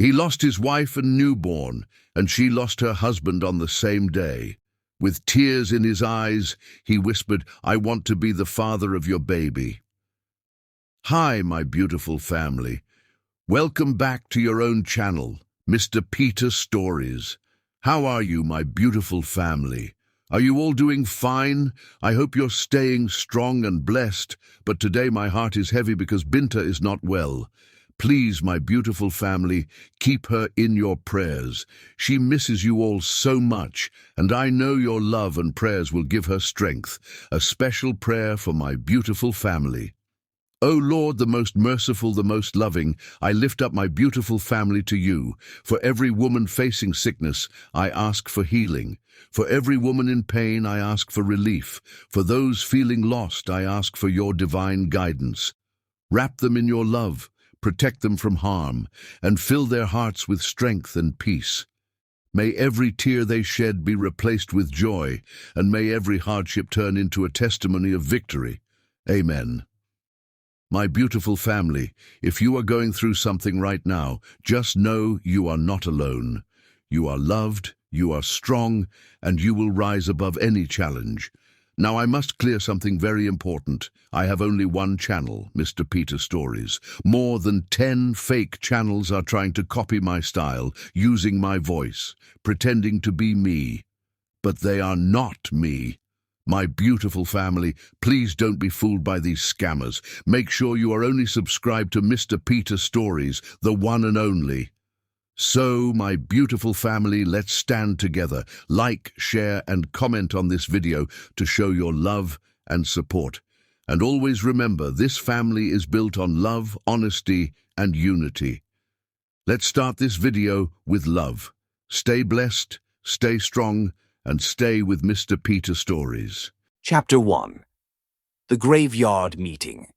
He lost his wife and newborn, and she lost her husband on the same day. With tears in his eyes, he whispered, "I want to be the father of your baby." Hi, my beautiful family. Welcome back to your own channel, Mr. Peter Stories. How are you, my beautiful family? Are you all doing fine? I hope you're staying strong and blessed, but today my heart is heavy because Binta is not well. Please, my beautiful family, keep her in your prayers. She misses you all so much, and I know your love and prayers will give her strength. A special prayer for my beautiful family. O Lord, the most merciful, the most loving, I lift up my beautiful family to you. For every woman facing sickness, I ask for healing. For every woman in pain, I ask for relief. For those feeling lost, I ask for your divine guidance. Wrap them in your love, protect them from harm, and fill their hearts with strength and peace. May every tear they shed be replaced with joy, and may every hardship turn into a testimony of victory. Amen. My beautiful family, if you are going through something right now, just know you are not alone. You are loved, you are strong, and you will rise above any challenge. Now I must clear something very important. I have only one channel, Mr. Peter Stories. More than 10 fake channels are trying to copy my style, using my voice, pretending to be me. But they are not me. My beautiful family, please don't be fooled by these scammers. Make sure you are only subscribed to Mr. Peter Stories, the one and only. So, my beautiful family, let's stand together. Like, share, and comment on this video to show your love and support. And always remember, this family is built on love, honesty, and unity. Let's start this video with love. Stay blessed, stay strong, and stay with Mr. Peter Stories. Chapter 1. The Graveyard Meeting.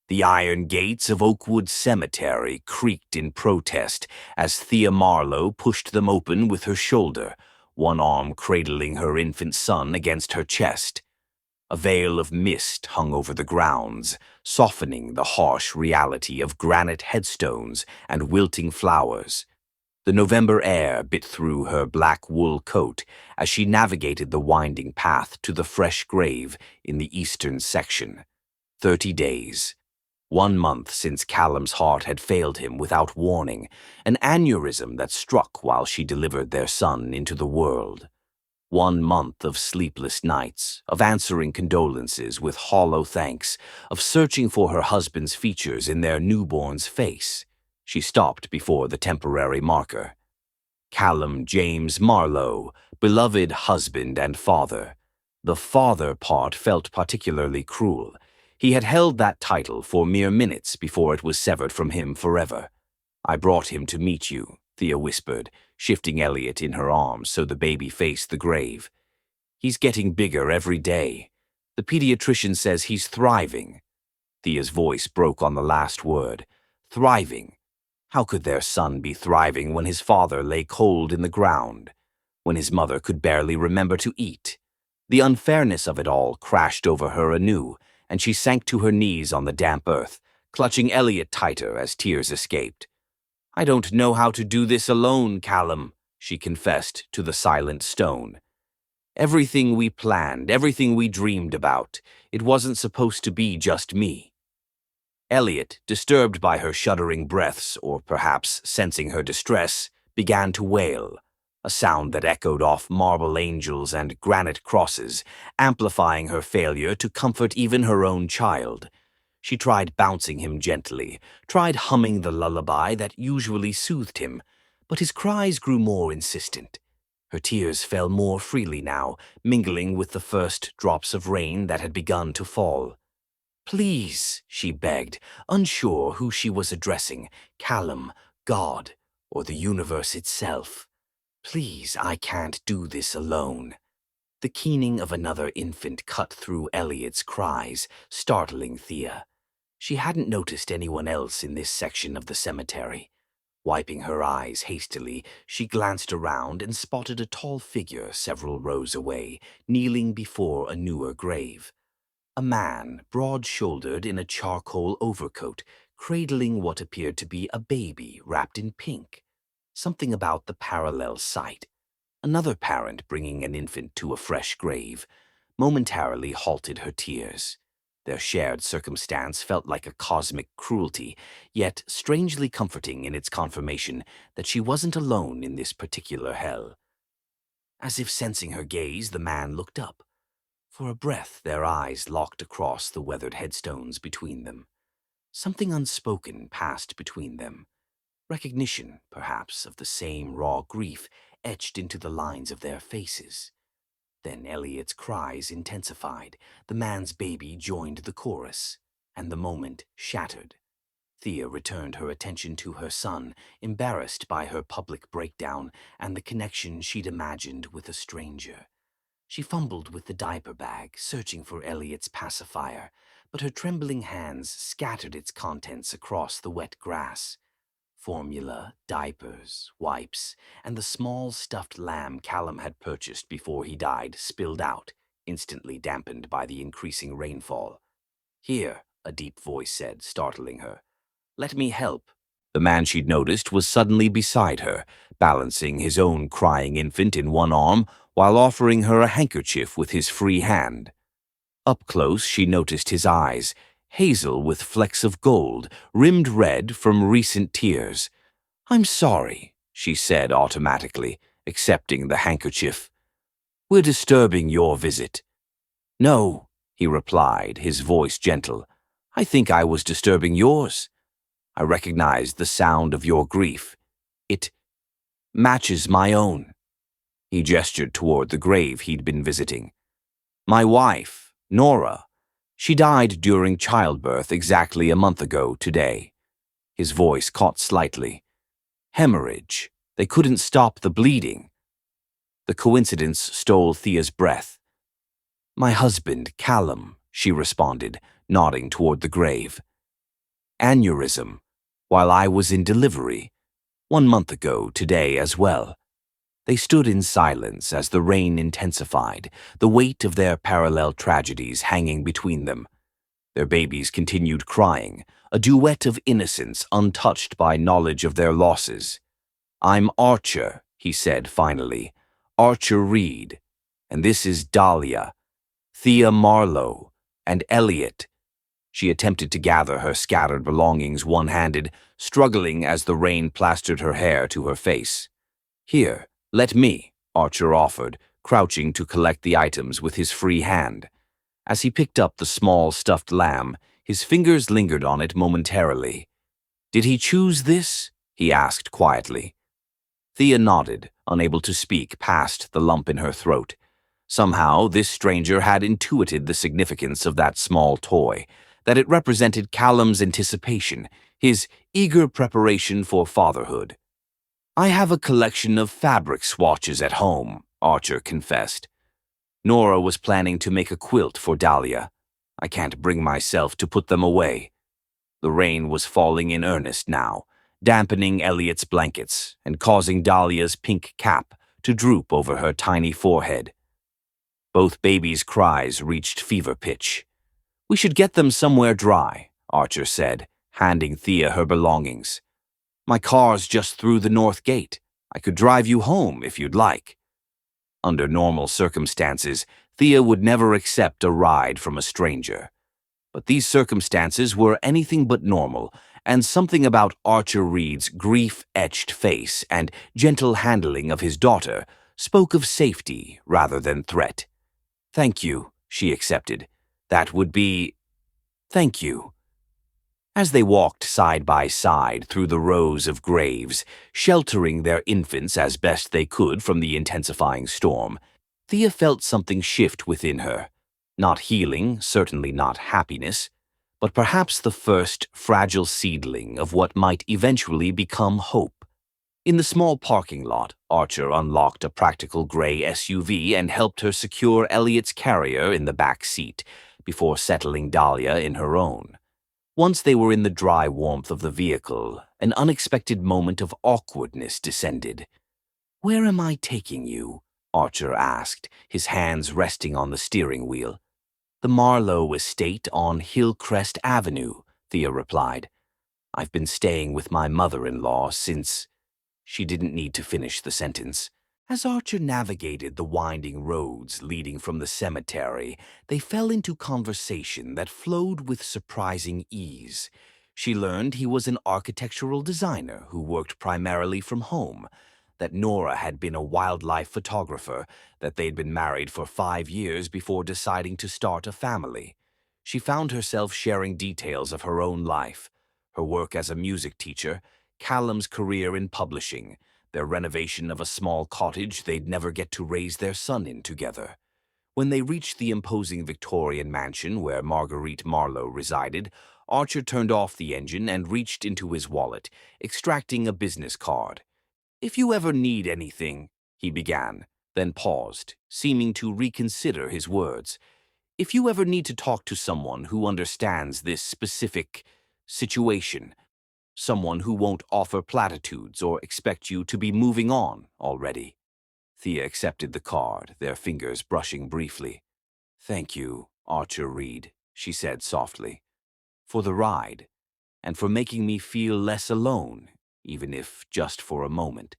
The iron gates of Oakwood Cemetery creaked in protest as Thea Marlowe pushed them open with her shoulder, one arm cradling her infant son against her chest. A veil of mist hung over the grounds, softening the harsh reality of granite headstones and wilting flowers. The November air bit through her black wool coat as she navigated the winding path to the fresh grave in the eastern section. 30 days. 1 month since Callum's heart had failed him without warning, an aneurysm that struck while she delivered their son into the world. 1 month of sleepless nights, of answering condolences with hollow thanks, of searching for her husband's features in their newborn's face. She stopped before the temporary marker. Callum James Marlowe, beloved husband and father. The father part felt particularly cruel. He had held that title for mere minutes before it was severed from him forever. "I brought him to meet you," Thea whispered, shifting Elliot in her arms so the baby faced the grave. "He's getting bigger every day. The pediatrician says he's thriving." Thea's voice broke on the last word. Thriving. How could their son be thriving when his father lay cold in the ground, when his mother could barely remember to eat? The unfairness of it all crashed over her anew, and she sank to her knees on the damp earth, clutching Elliot tighter as tears escaped. "I don't know how to do this alone, Callum," she confessed to the silent stone. "Everything we planned, everything we dreamed about, it wasn't supposed to be just me." Elliot, disturbed by her shuddering breaths, or perhaps sensing her distress, began to wail, a sound that echoed off marble angels and granite crosses, amplifying her failure to comfort even her own child. She tried bouncing him gently, tried humming the lullaby that usually soothed him, but his cries grew more insistent. Her tears fell more freely now, mingling with the first drops of rain that had begun to fall. "Please," she begged, unsure who she was addressing, Callum, God, or the universe itself. "Please, I can't do this alone." The keening of another infant cut through Elliot's cries, startling Thea. She hadn't noticed anyone else in this section of the cemetery. Wiping her eyes hastily, she glanced around and spotted a tall figure several rows away, kneeling before a newer grave. A man, broad-shouldered in a charcoal overcoat, cradling what appeared to be a baby wrapped in pink. Something about the parallel sight, another parent bringing an infant to a fresh grave, momentarily halted her tears. Their shared circumstance felt like a cosmic cruelty, yet strangely comforting in its confirmation that she wasn't alone in this particular hell. As if sensing her gaze, the man looked up. For a breath, their eyes locked across the weathered headstones between them. Something unspoken passed between them. Recognition, perhaps, of the same raw grief etched into the lines of their faces. Then Elliot's cries intensified. The man's baby joined the chorus, and the moment shattered. Thea returned her attention to her son, embarrassed by her public breakdown and the connection she'd imagined with a stranger. She fumbled with the diaper bag, searching for Elliot's pacifier, but her trembling hands scattered its contents across the wet grass. Formula, diapers, wipes, and the small stuffed lamb Callum had purchased before he died spilled out, instantly dampened by the increasing rainfall. "Here," a deep voice said, startling her. "Let me help." The man she'd noticed was suddenly beside her, balancing his own crying infant in one arm while offering her a handkerchief with his free hand. Up close, she noticed his eyes, hazel with flecks of gold, rimmed red from recent tears. "I'm sorry," she said automatically, accepting the handkerchief. "We're disturbing your visit." "No," he replied, his voice gentle. "I think I was disturbing yours. I recognize the sound of your grief. It matches my own." He gestured toward the grave he'd been visiting. "My wife, Nora. She died during childbirth exactly a month ago today." His voice caught slightly. "Hemorrhage. They couldn't stop the bleeding." The coincidence stole Thea's breath. "My husband, Callum," she responded, nodding toward the grave. "Aneurysm, while I was in delivery. 1 month ago today as well." They stood in silence as the rain intensified, the weight of their parallel tragedies hanging between them. Their babies continued crying, a duet of innocence untouched by knowledge of their losses. "I'm Archer," he said finally. "Archer Reed. And this is Dahlia, Thea Marlowe, and Elliot." She attempted to gather her scattered belongings one-handed, struggling as the rain plastered her hair to her face. "Here, let me," Archer offered, crouching to collect the items with his free hand. As he picked up the small stuffed lamb, his fingers lingered on it momentarily. "Did he choose this?" he asked quietly. Thea nodded, unable to speak past the lump in her throat. Somehow, this stranger had intuited the significance of that small toy, that it represented Callum's anticipation, his eager preparation for fatherhood. "I have a collection of fabric swatches at home," Archer confessed. "Nora was planning to make a quilt for Dahlia. I can't bring myself to put them away." The rain was falling in earnest now, dampening Elliot's blankets and causing Dahlia's pink cap to droop over her tiny forehead. Both babies' cries reached fever pitch. "We should get them somewhere dry," Archer said, handing Thea her belongings. "My car's just through the north gate. I could drive you home if you'd like." Under normal circumstances, Thea would never accept a ride from a stranger. But these circumstances were anything but normal, and something about Archer Reed's grief-etched face and gentle handling of his daughter spoke of safety rather than threat. "Thank you," she accepted. "That would be... thank you." As they walked side by side through the rows of graves, sheltering their infants as best they could from the intensifying storm, Thea felt something shift within her. Not healing, certainly not happiness, but perhaps the first fragile seedling of what might eventually become hope. In the small parking lot, Archer unlocked a practical gray SUV and helped her secure Elliot's carrier in the back seat before settling Dahlia in her own. Once they were in the dry warmth of the vehicle, an unexpected moment of awkwardness descended. "Where am I taking you?" Archer asked, his hands resting on the steering wheel. "The Marlowe estate on Hillcrest Avenue," Thea replied. "I've been staying with my mother-in-law since..." She didn't need to finish the sentence. As Archer navigated the winding roads leading from the cemetery, they fell into conversation that flowed with surprising ease. She learned he was an architectural designer who worked primarily from home, that Nora had been a wildlife photographer, that they'd been married for 5 years before deciding to start a family. She found herself sharing details of her own life, her work as a music teacher, Callum's career in publishing, their renovation of a small cottage they'd never get to raise their son in together. When they reached the imposing Victorian mansion where Marguerite Marlowe resided, Archer turned off the engine and reached into his wallet, extracting a business card. "If you ever need anything," he began, then paused, seeming to reconsider his words. "If you ever need to talk to someone who understands this specific situation, someone who won't offer platitudes or expect you to be moving on already." Thea accepted the card, their fingers brushing briefly. "Thank you, Archer Reed," she said softly, "for the ride, and for making me feel less alone, even if just for a moment."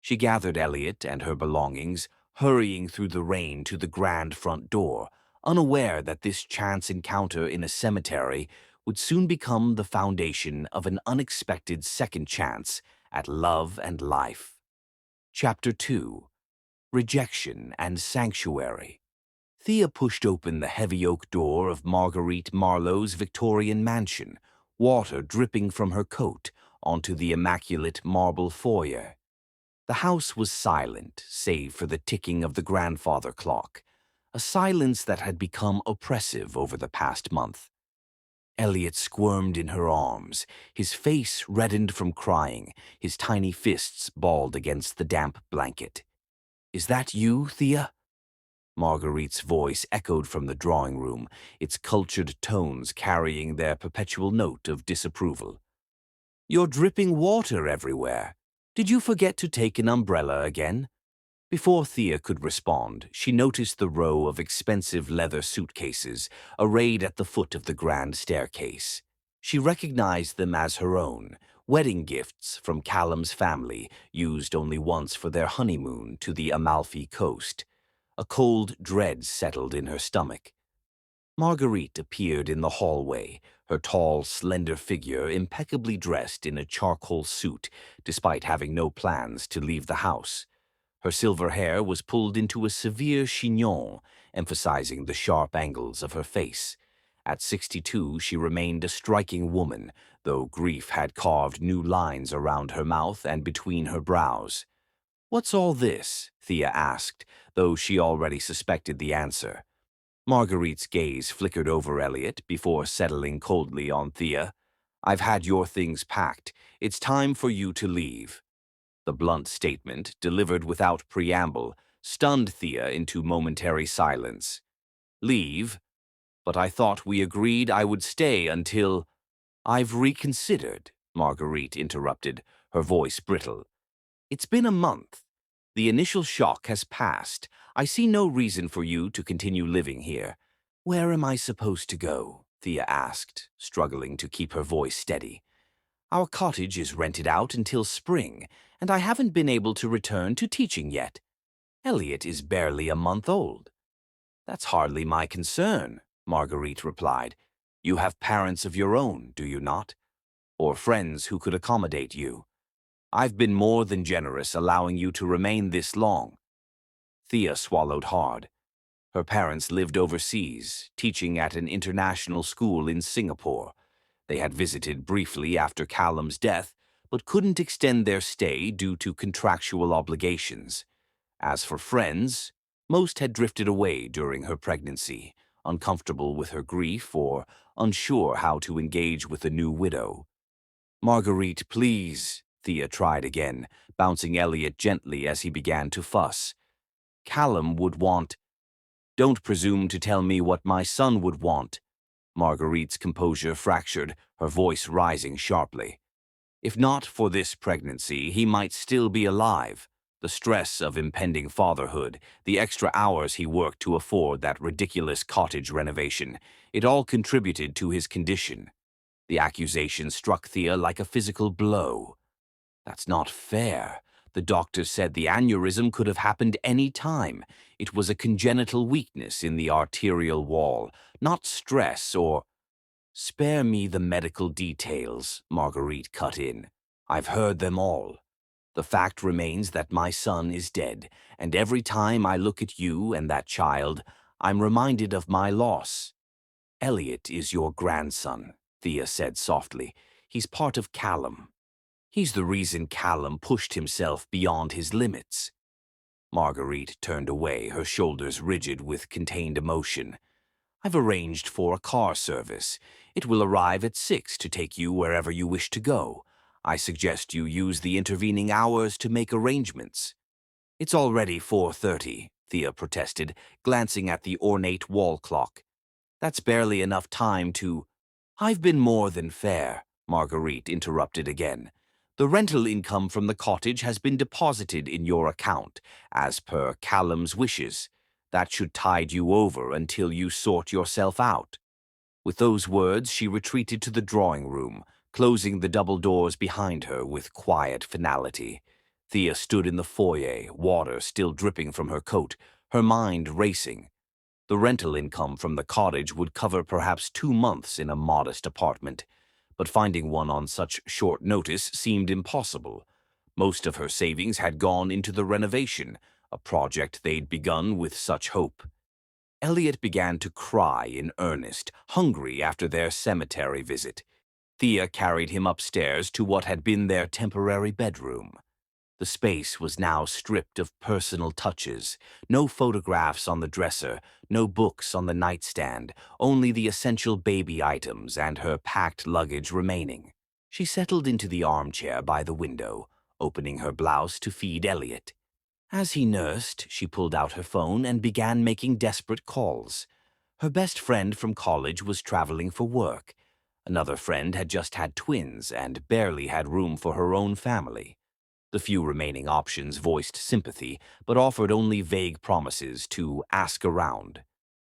She gathered Elliot and her belongings, hurrying through the rain to the grand front door, unaware that this chance encounter in a cemetery would soon become the foundation of an unexpected second chance at love and life. Chapter 2. Rejection and Sanctuary. Thea pushed open the heavy oak door of Marguerite Marlowe's Victorian mansion, water dripping from her coat onto the immaculate marble foyer. The house was silent, save for the ticking of the grandfather clock, a silence that had become oppressive over the past month. Elliot squirmed in her arms, his face reddened from crying, his tiny fists balled against the damp blanket. "Is that you, Thea?" Marguerite's voice echoed from the drawing room, its cultured tones carrying their perpetual note of disapproval. "You're dripping water everywhere. Did you forget to take an umbrella again?" Before Thea could respond, she noticed the row of expensive leather suitcases arrayed at the foot of the grand staircase. She recognized them as her own, wedding gifts from Callum's family, used only once for their honeymoon to the Amalfi Coast. A cold dread settled in her stomach. Marguerite appeared in the hallway, her tall, slender figure impeccably dressed in a charcoal suit, despite having no plans to leave the house. Her silver hair was pulled into a severe chignon, emphasizing the sharp angles of her face. At 62, she remained a striking woman, though grief had carved new lines around her mouth and between her brows. "What's all this?" Thea asked, though she already suspected the answer. Marguerite's gaze flickered over Elliot before settling coldly on Thea. "I've had your things packed. It's time for you to leave." The blunt statement, delivered without preamble, stunned Thea into momentary silence. "Leave? But I thought we agreed I would stay until—" "I've reconsidered," Marguerite interrupted, her voice brittle. "It's been a month. The initial shock has passed. I see no reason for you to continue living here." "Where am I supposed to go?" Thea asked, struggling to keep her voice steady. "Our cottage is rented out until spring, and I haven't been able to return to teaching yet. Elliot is barely a month old." "That's hardly my concern," Marguerite replied. "You have parents of your own, do you not? Or friends who could accommodate you? I've been more than generous allowing you to remain this long." Thea swallowed hard. Her parents lived overseas, teaching at an international school in Singapore. They had visited briefly after Callum's death, but couldn't extend their stay due to contractual obligations. As for friends, most had drifted away during her pregnancy, uncomfortable with her grief or unsure how to engage with the new widow. "Marguerite, please," Thea tried again, bouncing Elliot gently as he began to fuss. "Callum would want—" "Don't presume to tell me what my son would want." Marguerite's composure fractured, her voice rising sharply. "If not for this pregnancy, he might still be alive. The stress of impending fatherhood, the extra hours he worked to afford that ridiculous cottage renovation, it all contributed to his condition." The accusation struck Thea like a physical blow. That's not fair. The doctor said the aneurysm could have happened any time. It was a congenital weakness in the arterial wall, not stress or... Spare me the medical details, Marguerite cut in. I've heard them all. The fact remains that my son is dead, and every time I look at you and that child, I'm reminded of my loss. Elliot is your grandson, Thea said softly. He's part of Callum. He's the reason Callum pushed himself beyond his limits. Marguerite turned away, her shoulders rigid with contained emotion. I've arranged for a car service. It will arrive at 6 to take you wherever you wish to go. I suggest you use the intervening hours to make arrangements. It's already 4:30, Thea protested, glancing at the ornate wall clock. That's barely enough time to... I've been more than fair, Marguerite interrupted again. The rental income from the cottage has been deposited in your account, as per Callum's wishes. That should tide you over until you sort yourself out. With those words, she retreated to the drawing room, closing the double doors behind her with quiet finality. Thea stood in the foyer, water still dripping from her coat, her mind racing. The rental income from the cottage would cover perhaps 2 months in a modest apartment, but finding one on such short notice seemed impossible. Most of her savings had gone into the renovation, a project they'd begun with such hope. Elliot began to cry in earnest, hungry after their cemetery visit. Thea carried him upstairs to what had been their temporary bedroom. The space was now stripped of personal touches. No photographs on the dresser, no books on the nightstand, only the essential baby items and her packed luggage remaining. She settled into the armchair by the window, opening her blouse to feed Elliot. As he nursed, she pulled out her phone and began making desperate calls. Her best friend from college was traveling for work. Another friend had just had twins and barely had room for her own family. The few remaining options voiced sympathy, but offered only vague promises to ask around.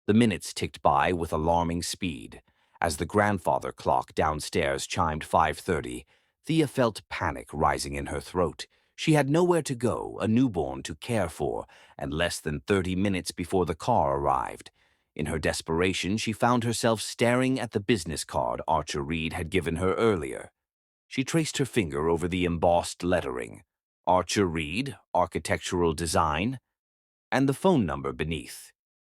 The minutes ticked by with alarming speed. As the grandfather clock downstairs chimed 5:30, Thea felt panic rising in her throat. She had nowhere to go, a newborn to care for, and less than 30 minutes before the car arrived. In her desperation, she found herself staring at the business card Archer Reed had given her earlier. She traced her finger over the embossed lettering, Archer Reed, Architectural Design, and the phone number beneath.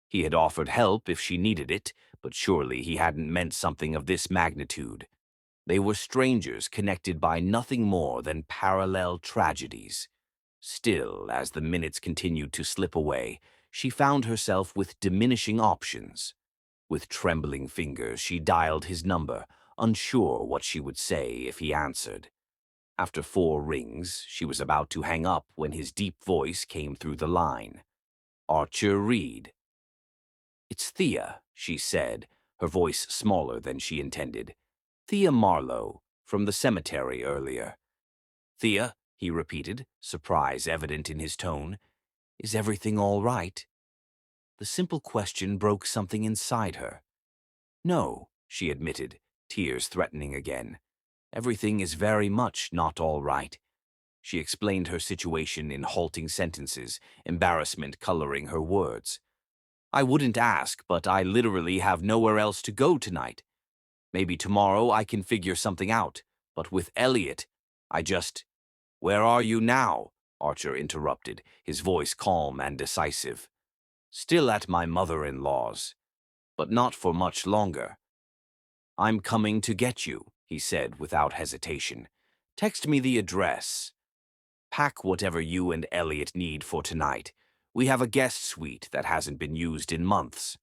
He had offered help if she needed it, but surely he hadn't meant something of this magnitude. They were strangers connected by nothing more than parallel tragedies. Still, as the minutes continued to slip away, she found herself with diminishing options. With trembling fingers, she dialed his number, unsure what she would say if he answered. After 4 rings, she was about to hang up when his deep voice came through the line. Archer Reed. "It's Thea," she said, her voice smaller than she intended. "Thea Marlowe, from the cemetery earlier." "Thea," he repeated, surprise evident in his tone. "Is everything all right?" The simple question broke something inside her. "No," she admitted, tears threatening again. "Everything is very much not all right." She explained her situation in halting sentences, embarrassment coloring her words. "I wouldn't ask, but I literally have nowhere else to go tonight. Maybe tomorrow I can figure something out, but with Elliot, I just—" "Where are you now?" Archer interrupted, his voice calm and decisive. "Still at my mother-in-law's, but not for much longer." "I'm coming to get you," he said without hesitation. "Text me the address. Pack whatever you and Elliot need for tonight. We have a guest suite that hasn't been used in months."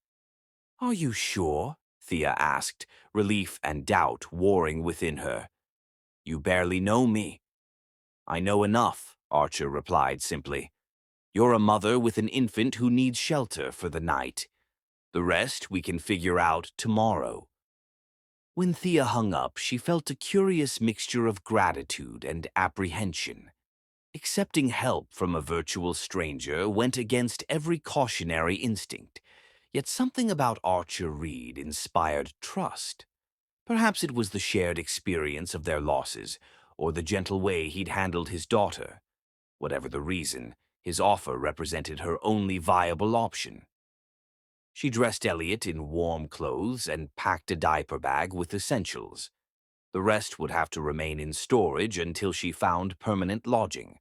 "Are you sure?" Thea asked, relief and doubt warring within her. "You barely know me." "I know enough," Archer replied simply. "You're a mother with an infant who needs shelter for the night. The rest we can figure out tomorrow." When Thea hung up, she felt a curious mixture of gratitude and apprehension. Accepting help from a virtual stranger went against every cautionary instinct, yet something about Archer Reed inspired trust. Perhaps it was the shared experience of their losses, or the gentle way he'd handled his daughter. Whatever the reason, his offer represented her only viable option. She dressed Elliot in warm clothes and packed a diaper bag with essentials. The rest would have to remain in storage until she found permanent lodging.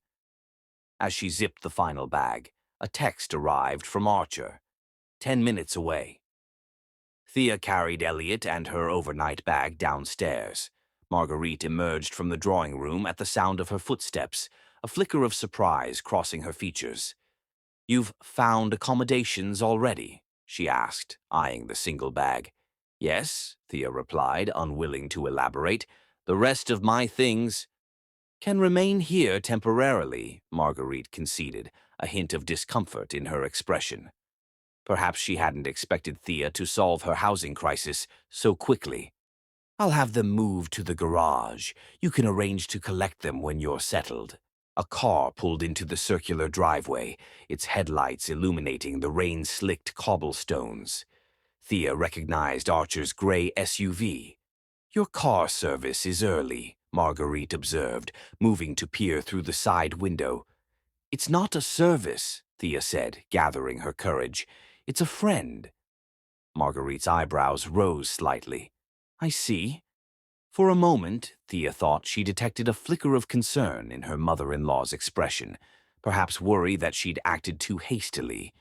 As she zipped the final bag, a text arrived from Archer, 10 minutes away. Thea carried Elliot and her overnight bag downstairs. Marguerite emerged from the drawing room at the sound of her footsteps, a flicker of surprise crossing her features. "You've found accommodations already?" she asked, eyeing the single bag. "Yes," Thea replied, unwilling to elaborate. "The rest of my things—" "Can remain here temporarily," Marguerite conceded, a hint of discomfort in her expression. Perhaps she hadn't expected Thea to solve her housing crisis so quickly. "I'll have them moved to the garage. You can arrange to collect them when you're settled." A car pulled into the circular driveway, its headlights illuminating the rain-slicked cobblestones. Thea recognized Archer's gray SUV. "Your car service is early," Marguerite observed, moving to peer through the side window. "It's not a service," Thea said, gathering her courage. "It's a friend." Marguerite's eyebrows rose slightly. "I see." For a moment, Thea thought she detected a flicker of concern in her mother-in-law's expression, perhaps worry that she'd acted too hastily,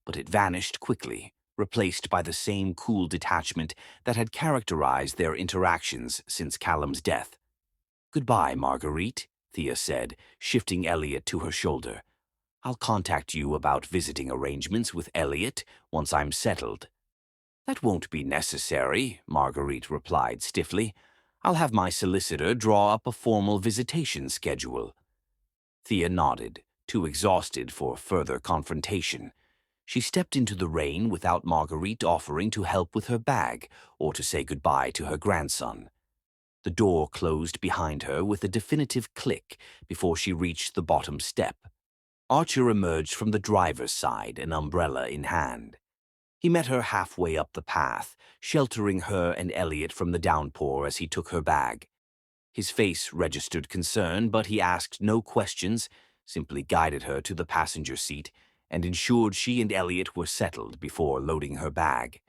but it vanished quickly, replaced by the same cool detachment that had characterized their interactions since Callum's death. "Goodbye, Marguerite," Thea said, shifting Elliot to her shoulder. "I'll contact you about visiting arrangements with Elliot once I'm settled." "That won't be necessary," Marguerite replied stiffly. "I'll have my solicitor draw up a formal visitation schedule." Thea nodded, too exhausted for further confrontation. She stepped into the rain without Marguerite offering to help with her bag or to say goodbye to her grandson. The door closed behind her with a definitive click before she reached the bottom step. Archer emerged from the driver's side, an umbrella in hand. He met her halfway up the path, sheltering her and Elliot from the downpour as he took her bag. His face registered concern, but he asked no questions, simply guided her to the passenger seat and ensured she and Elliot were settled before loading her bag.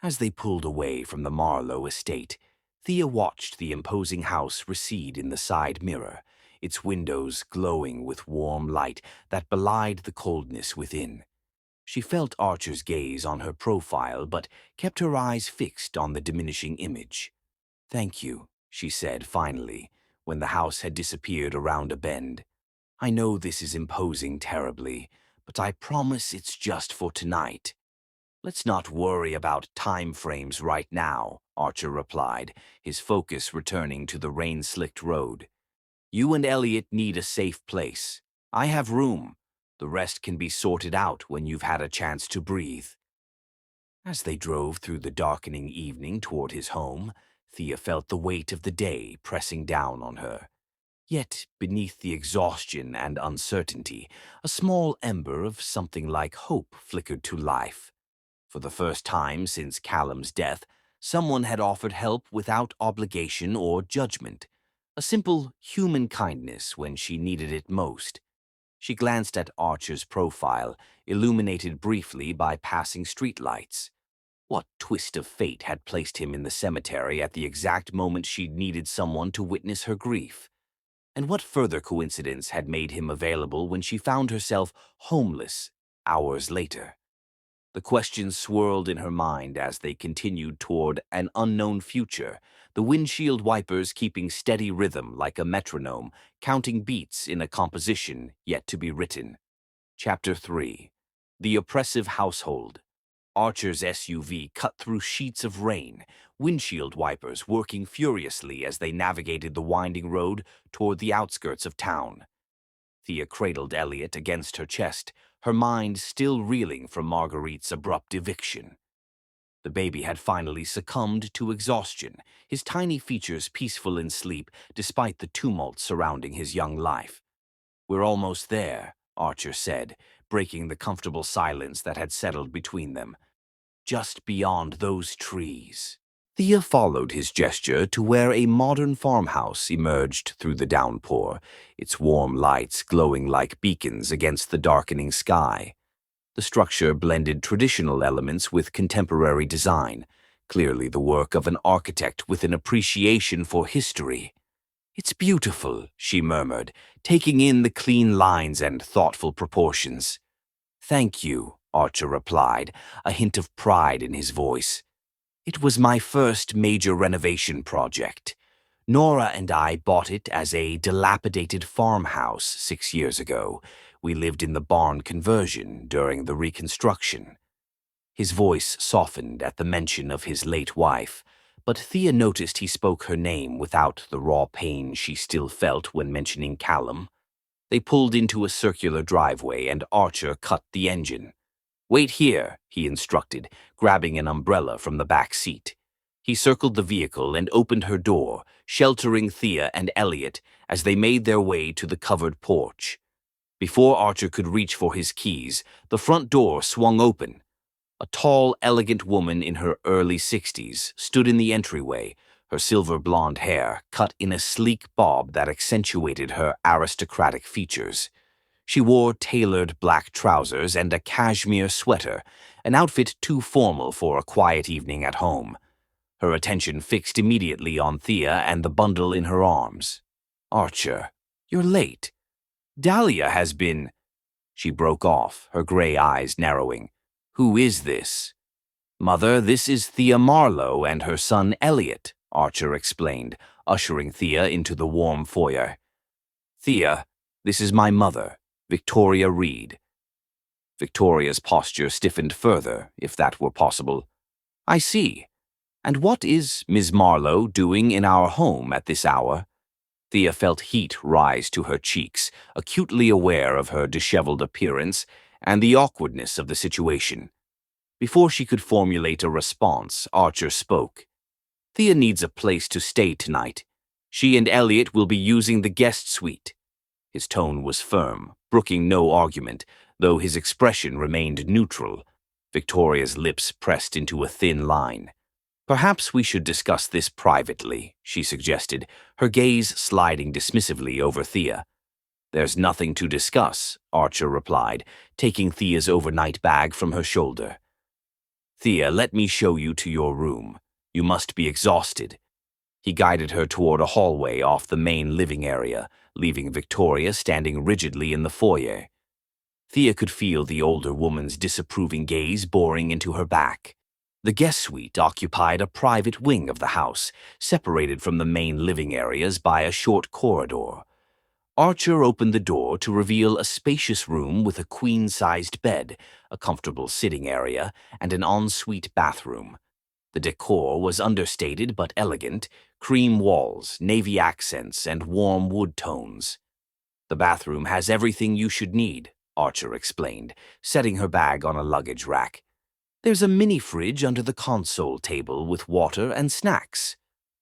As they pulled away from the Marlowe estate, Thea watched the imposing house recede in the side mirror, its windows glowing with warm light that belied the coldness within. She felt Archer's gaze on her profile, but kept her eyes fixed on the diminishing image. "Thank you," she said finally, when the house had disappeared around a bend. "I know this is imposing terribly, but I promise it's just for tonight." "Let's not worry about time frames right now," Archer replied, his focus returning to the rain-slicked road. "You and Elliot need a safe place. I have room. The rest can be sorted out when you've had a chance to breathe." As they drove through the darkening evening toward his home, Thea felt the weight of the day pressing down on her. Yet, beneath the exhaustion and uncertainty, a small ember of something like hope flickered to life. For the first time since Callum's death, someone had offered help without obligation or judgment, a simple human kindness when she needed it most. She glanced at Archer's profile, illuminated briefly by passing streetlights. What twist of fate had placed him in the cemetery at the exact moment she'd needed someone to witness her grief? And what further coincidence had made him available when she found herself homeless hours later? The questions swirled in her mind as they continued toward an unknown future, the windshield wipers keeping steady rhythm like a metronome, counting beats in a composition yet to be written. Chapter 3. The Oppressive Household. Archer's SUV cut through sheets of rain, windshield wipers working furiously as they navigated the winding road toward the outskirts of town. Thea cradled Elliot against her chest, her mind still reeling from Marguerite's abrupt eviction. The baby had finally succumbed to exhaustion, his tiny features peaceful in sleep despite the tumult surrounding his young life. "We're almost there," Archer said, breaking the comfortable silence that had settled between them. "Just beyond those trees." Thea followed his gesture to where a modern farmhouse emerged through the downpour, its warm lights glowing like beacons against the darkening sky. The structure blended traditional elements with contemporary design, clearly the work of an architect with an appreciation for history. "It's beautiful," she murmured, taking in the clean lines and thoughtful proportions. "Thank you," Archer replied, a hint of pride in his voice. "It was my first major renovation project. Nora and I bought it as a dilapidated farmhouse 6 years ago. We lived in the barn conversion during the reconstruction." His voice softened at the mention of his late wife, but Thea noticed he spoke her name without the raw pain she still felt when mentioning Callum. They pulled into a circular driveway and Archer cut the engine. "Wait here," he instructed, grabbing an umbrella from the back seat. He circled the vehicle and opened her door, sheltering Thea and Elliot as they made their way to the covered porch. Before Archer could reach for his keys, the front door swung open. A tall, elegant woman in her early 60s stood in the entryway, her silver blonde hair cut in a sleek bob that accentuated her aristocratic features. She wore tailored black trousers and a cashmere sweater, an outfit too formal for a quiet evening at home. Her attention fixed immediately on Thea and the bundle in her arms. "Archer, you're late. Dahlia has been—" She broke off, her gray eyes narrowing. "Who is this?" "Mother, this is Thea Marlowe and her son Elliot," Archer explained, ushering Thea into the warm foyer. "Thea, this is my mother, Victoria Reed." Victoria's posture stiffened further, if that were possible. "I see. And what is Ms. Marlowe doing in our home at this hour?" Thea felt heat rise to her cheeks, acutely aware of her disheveled appearance and the awkwardness of the situation. Before she could formulate a response, Archer spoke. "Thea needs a place to stay tonight. She and Elliot will be using the guest suite." His tone was firm, brooking no argument, though his expression remained neutral. Victoria's lips pressed into a thin line. "Perhaps we should discuss this privately," she suggested, her gaze sliding dismissively over Thea. "There's nothing to discuss," Archer replied, taking Thea's overnight bag from her shoulder. "Thea, let me show you to your room. You must be exhausted." He guided her toward a hallway off the main living area, leaving Victoria standing rigidly in the foyer. Thea could feel the older woman's disapproving gaze boring into her back. The guest suite occupied a private wing of the house, separated from the main living areas by a short corridor. Archer opened the door to reveal a spacious room with a queen-sized bed, a comfortable sitting area, and an ensuite bathroom. The decor was understated but elegant, cream walls, navy accents, and warm wood tones. "The bathroom has everything you should need," Archer explained, setting her bag on a luggage rack. "There's a mini fridge under the console table with water and snacks.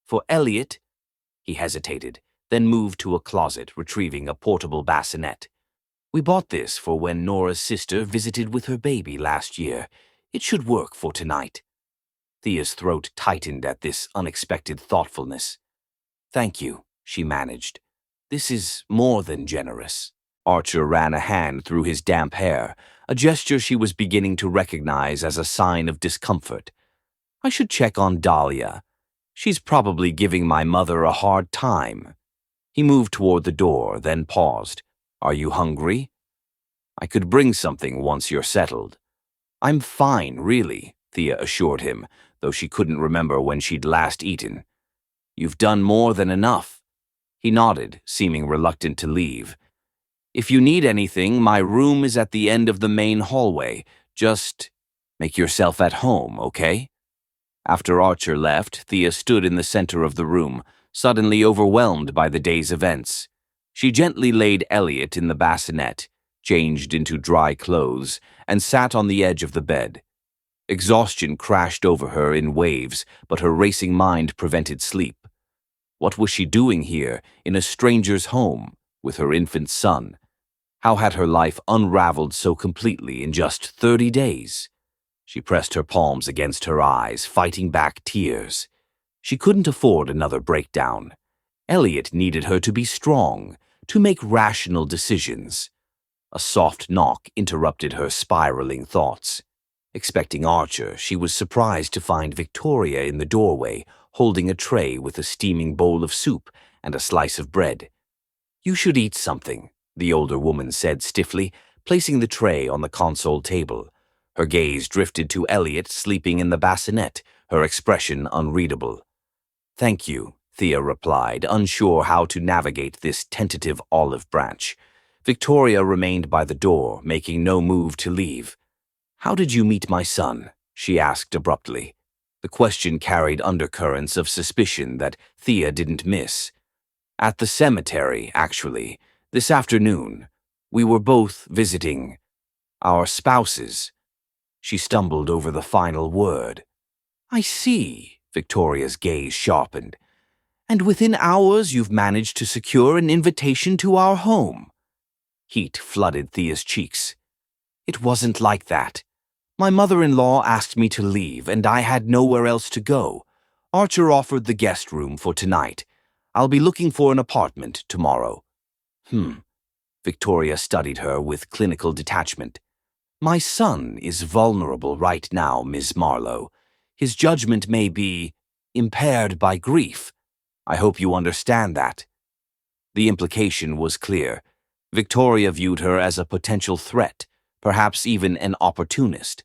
For Elliot—" He hesitated, then moved to a closet, retrieving a portable bassinet. "We bought this for when Nora's sister visited with her baby last year. It should work for tonight." Thea's throat tightened at this unexpected thoughtfulness. "Thank you," she managed. "This is more than generous." Archer ran a hand through his damp hair, a gesture she was beginning to recognize as a sign of discomfort. "I should check on Dahlia. She's probably giving my mother a hard time." He moved toward the door, then paused. "Are you hungry?" "I could bring something once you're settled." "I'm fine, really," Thea assured him, though she couldn't remember when she'd last eaten. "You've done more than enough." He nodded, seeming reluctant to leave. "If you need anything, my room is at the end of the main hallway. Just make yourself at home, okay?" After Archer left, Thea stood in the center of the room, suddenly overwhelmed by the day's events. She gently laid Elliot in the bassinet, changed into dry clothes, and sat on the edge of the bed. Exhaustion crashed over her in waves, but her racing mind prevented sleep. What was she doing here, in a stranger's home, with her infant son? How had her life unraveled so completely in just 30 days? She pressed her palms against her eyes, fighting back tears. She couldn't afford another breakdown. Elliot needed her to be strong, to make rational decisions. A soft knock interrupted her spiraling thoughts. Expecting Archer, she was surprised to find Victoria in the doorway, holding a tray with a steaming bowl of soup and a slice of bread. "You should eat something," the older woman said stiffly, placing the tray on the console table. Her gaze drifted to Elliot sleeping in the bassinet, her expression unreadable. "Thank you," Thea replied, unsure how to navigate this tentative olive branch. Victoria remained by the door, making no move to leave. "How did you meet my son?" she asked abruptly. The question carried undercurrents of suspicion that Thea didn't miss. "At the cemetery, actually, this afternoon. We were both visiting our spouses." She stumbled over the final word. "I see," Victoria's gaze sharpened. "And within hours you've managed to secure an invitation to our home." Heat flooded Thea's cheeks. "It wasn't like that. My mother-in-law asked me to leave, and I had nowhere else to go. Archer offered the guest room for tonight. I'll be looking for an apartment tomorrow." Victoria studied her with clinical detachment. "My son is vulnerable right now, Ms. Marlowe. His judgment may be impaired by grief. I hope you understand that." The implication was clear. Victoria viewed her as a potential threat, perhaps even an opportunist.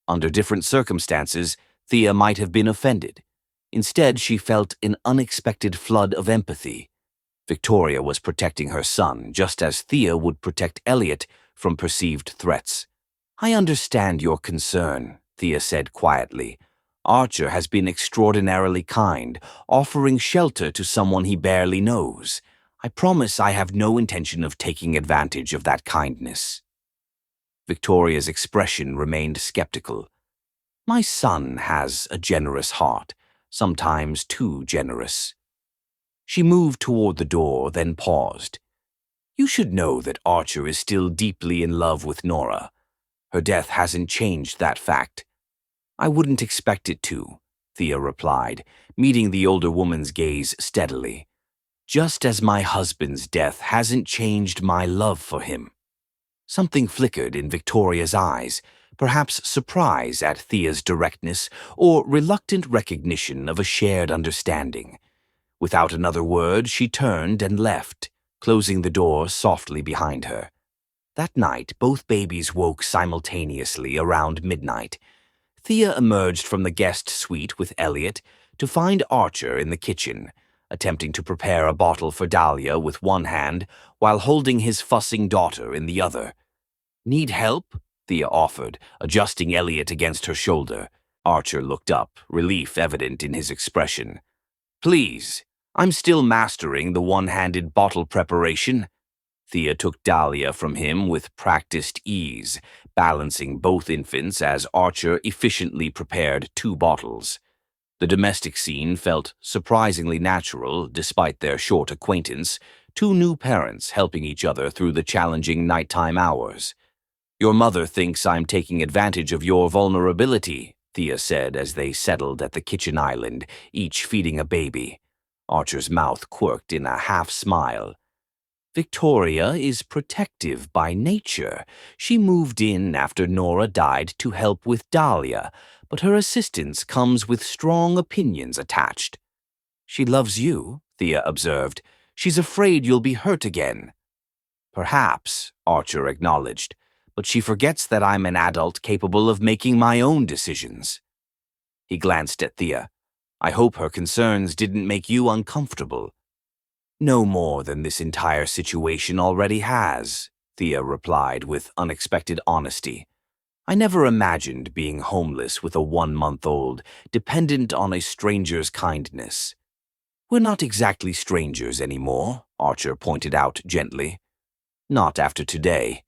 Under different circumstances, Thea might have been offended. Instead, she felt an unexpected flood of empathy. Victoria was protecting her son, just as Thea would protect Elliot from perceived threats. "I understand your concern," Thea said quietly. "Archer has been extraordinarily kind, offering shelter to someone he barely knows. I promise I have no intention of taking advantage of that kindness." Victoria's expression remained skeptical. "My son has a generous heart, sometimes too generous." She moved toward the door, then paused. "You should know that Archer is still deeply in love with Nora. Her death hasn't changed that fact." "I wouldn't expect it to," Thea replied, meeting the older woman's gaze steadily. "Just as my husband's death hasn't changed my love for him." Something flickered in Victoria's eyes, perhaps surprise at Thea's directness or reluctant recognition of a shared understanding. Without another word, she turned and left, closing the door softly behind her. That night, both babies woke simultaneously around midnight. Thea emerged from the guest suite with Elliot to find Archer in the kitchen, attempting to prepare a bottle for Dahlia with one hand while holding his fussing daughter in the other. "Need help?" Thea offered, adjusting Elliot against her shoulder. Archer looked up, relief evident in his expression. "Please, I'm still mastering the one-handed bottle preparation." Thea took Dahlia from him with practiced ease, balancing both infants as Archer efficiently prepared 2 bottles. The domestic scene felt surprisingly natural despite their short acquaintance, 2 new parents helping each other through the challenging nighttime hours. "Your mother thinks I'm taking advantage of your vulnerability," Thea said as they settled at the kitchen island, each feeding a baby. Archer's mouth quirked in a half-smile. "Victoria is protective by nature. She moved in after Nora died to help with Dahlia, but her assistance comes with strong opinions attached." "She loves you," Thea observed. "She's afraid you'll be hurt again." "Perhaps," Archer acknowledged, "but she forgets that I'm an adult capable of making my own decisions." He glanced at Thea. "I hope her concerns didn't make you uncomfortable." "No more than this entire situation already has," Thea replied with unexpected honesty. "I never imagined being homeless with a 1-month-old, dependent on a stranger's kindness." "We're not exactly strangers anymore," Archer pointed out gently. "Not after today."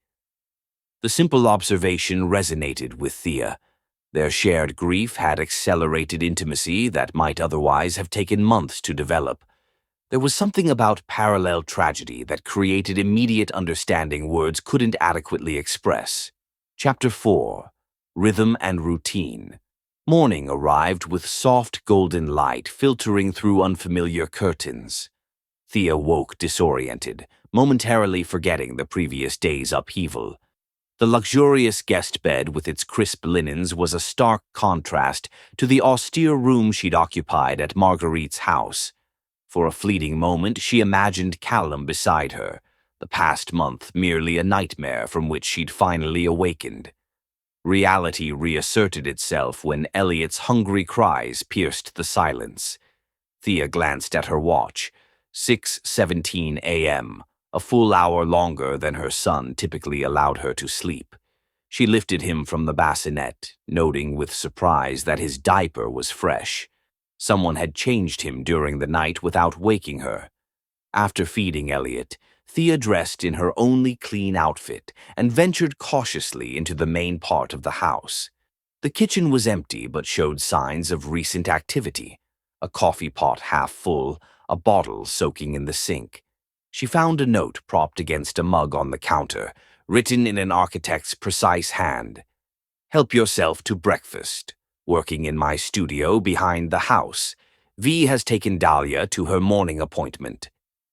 The simple observation resonated with Thea. Their shared grief had accelerated intimacy that might otherwise have taken months to develop. There was something about parallel tragedy that created immediate understanding words couldn't adequately express. Chapter 4. Rhythm and Routine. Morning arrived with soft golden light filtering through unfamiliar curtains. Thea woke disoriented, momentarily forgetting the previous day's upheaval. The luxurious guest bed with its crisp linens was a stark contrast to the austere room she'd occupied at Marguerite's house. For a fleeting moment, she imagined Callum beside her, the past month merely a nightmare from which she'd finally awakened. Reality reasserted itself when Elliot's hungry cries pierced the silence. Thea glanced at her watch. 6:17 a.m., a full hour longer than her son typically allowed her to sleep. She lifted him from the bassinet, noting with surprise that his diaper was fresh. Someone had changed him during the night without waking her. After feeding Elliot, Thea dressed in her only clean outfit and ventured cautiously into the main part of the house. The kitchen was empty but showed signs of recent activity. A coffee pot half full, a bottle soaking in the sink. She found a note propped against a mug on the counter, written in an architect's precise hand. "Help yourself to breakfast. Working in my studio behind the house. V has taken Dahlia to her morning appointment."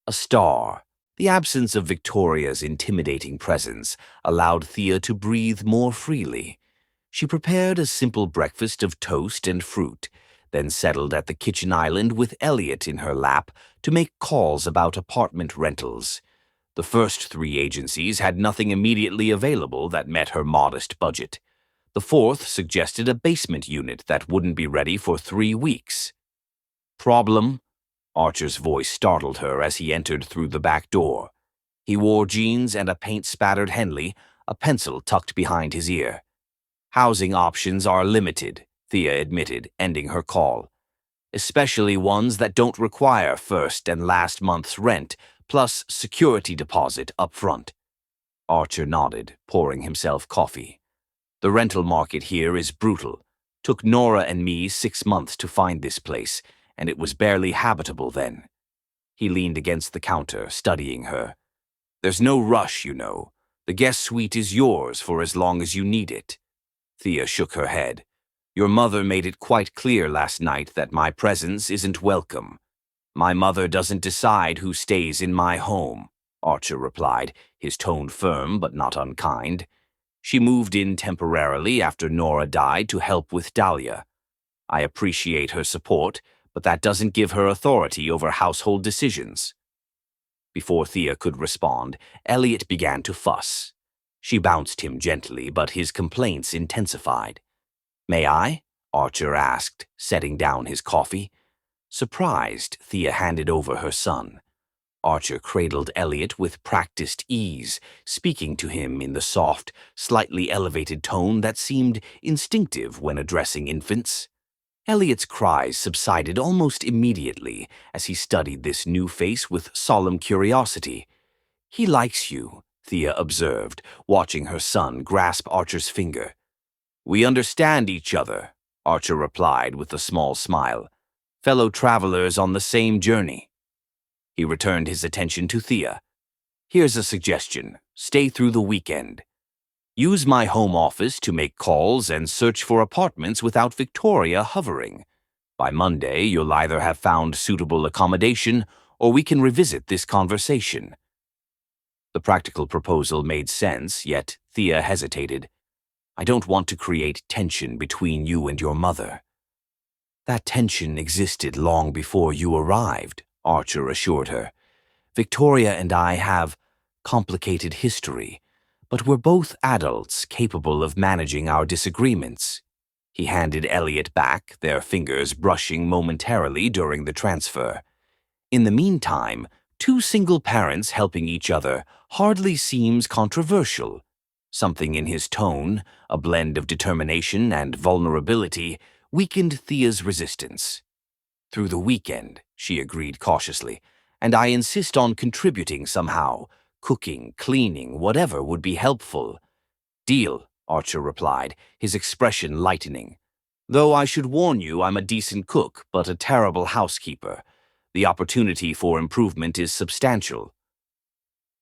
A star. The absence of Victoria's intimidating presence allowed Thea to breathe more freely. She prepared a simple breakfast of toast and fruit, then settled at the kitchen island with Elliot in her lap to make calls about apartment rentals. The first 3 agencies had nothing immediately available that met her modest budget. The fourth suggested a basement unit that wouldn't be ready for 3 weeks. "Problem?" Archer's voice startled her as he entered through the back door. He wore jeans and a paint-spattered Henley, a pencil tucked behind his ear. "Housing options are limited," Thea admitted, ending her call. "Especially ones that don't require first and last month's rent, plus security deposit up front." Archer nodded, pouring himself coffee. "The rental market here is brutal. Took Nora and me 6 months to find this place, and it was barely habitable then." He leaned against the counter, studying her. "There's no rush, you know. The guest suite is yours for as long as you need it." Thea shook her head. "Your mother made it quite clear last night that my presence isn't welcome." "My mother doesn't decide who stays in my home," Archer replied, his tone firm but not unkind. "She moved in temporarily after Nora died to help with Dahlia. I appreciate her support, but that doesn't give her authority over household decisions." Before Thea could respond, Elliot began to fuss. She bounced him gently, but his complaints intensified. "May I?" Archer asked, setting down his coffee. Surprised, Thea handed over her son. Archer cradled Elliot with practiced ease, speaking to him in the soft, slightly elevated tone that seemed instinctive when addressing infants. Elliot's cries subsided almost immediately as he studied this new face with solemn curiosity. "He likes you," Thea observed, watching her son grasp Archer's finger. "We understand each other," Archer replied with a small smile. "Fellow travelers on the same journey." He returned his attention to Thea. "Here's a suggestion. Stay through the weekend. Use my home office to make calls and search for apartments without Victoria hovering. By Monday, you'll either have found suitable accommodation or we can revisit this conversation." The practical proposal made sense, yet Thea hesitated. "I don't want to create tension between you and your mother." "That tension existed long before you arrived," Archer assured her. "Victoria and I have complicated history, but we're both adults capable of managing our disagreements." He handed Elliot back, their fingers brushing momentarily during the transfer. "In the meantime, 2 single parents helping each other hardly seems controversial." Something in his tone, a blend of determination and vulnerability, weakened Thea's resistance. "Through the weekend," she agreed cautiously, "and I insist on contributing somehow. Cooking, cleaning, whatever would be helpful." "Deal," Archer replied, his expression lightening. "Though I should warn you I'm a decent cook, but a terrible housekeeper. The opportunity for improvement is substantial."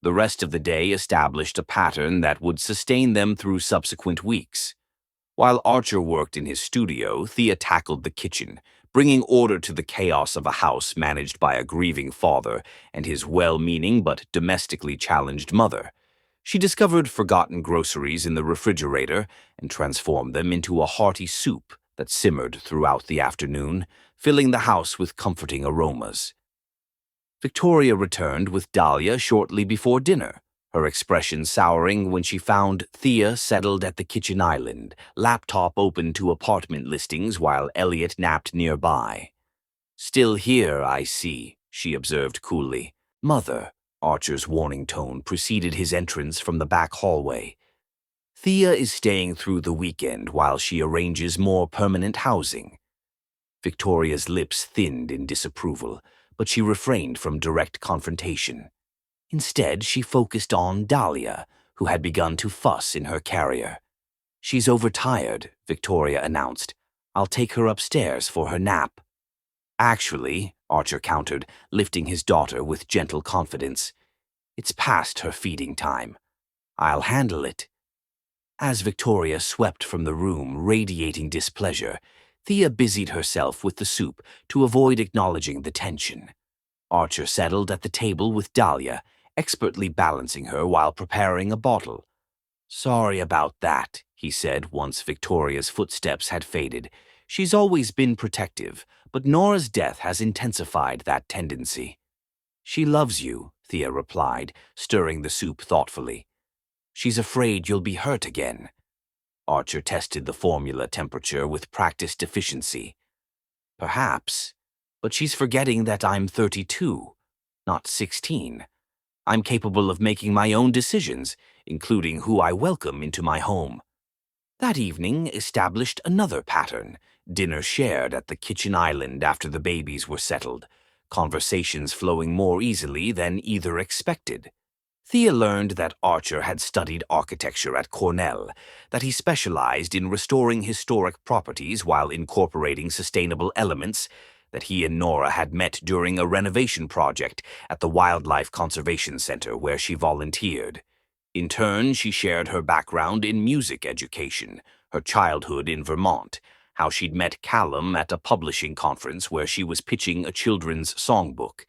The rest of the day established a pattern that would sustain them through subsequent weeks. While Archer worked in his studio, Thea tackled the kitchen, bringing order to the chaos of a house managed by a grieving father and his well-meaning but domestically challenged mother. She discovered forgotten groceries in the refrigerator and transformed them into a hearty soup that simmered throughout the afternoon, filling the house with comforting aromas. Victoria returned with Dahlia shortly before dinner, her expression souring when she found Thea settled at the kitchen island, laptop open to apartment listings while Elliot napped nearby. "Still here, I see," she observed coolly. "Mother," Archer's warning tone preceded his entrance from the back hallway. "Thea is staying through the weekend while she arranges more permanent housing." Victoria's lips thinned in disapproval, but she refrained from direct confrontation. Instead, she focused on Dahlia, who had begun to fuss in her carrier. "She's overtired," Victoria announced. "I'll take her upstairs for her nap." "Actually," Archer countered, lifting his daughter with gentle confidence, "it's past her feeding time. I'll handle it." As Victoria swept from the room, radiating displeasure, Thea busied herself with the soup to avoid acknowledging the tension. Archer settled at the table with Dahlia, expertly balancing her while preparing a bottle. "Sorry about that," he said once Victoria's footsteps had faded. "She's always been protective, but Nora's death has intensified that tendency." "She loves you," Thea replied, stirring the soup thoughtfully. "She's afraid you'll be hurt again." Archer tested the formula temperature with practiced efficiency. "Perhaps, but she's forgetting that I'm 32, not 16. I'm capable of making my own decisions, including who I welcome into my home." That evening established another pattern: dinner shared at the kitchen island after the babies were settled, conversations flowing more easily than either expected. Thea learned that Archer had studied architecture at Cornell, that he specialized in restoring historic properties while incorporating sustainable elements, that he and Nora had met during a renovation project at the Wildlife Conservation Center where she volunteered. In turn, she shared her background in music education, her childhood in Vermont, how she'd met Callum at a publishing conference where she was pitching a children's songbook.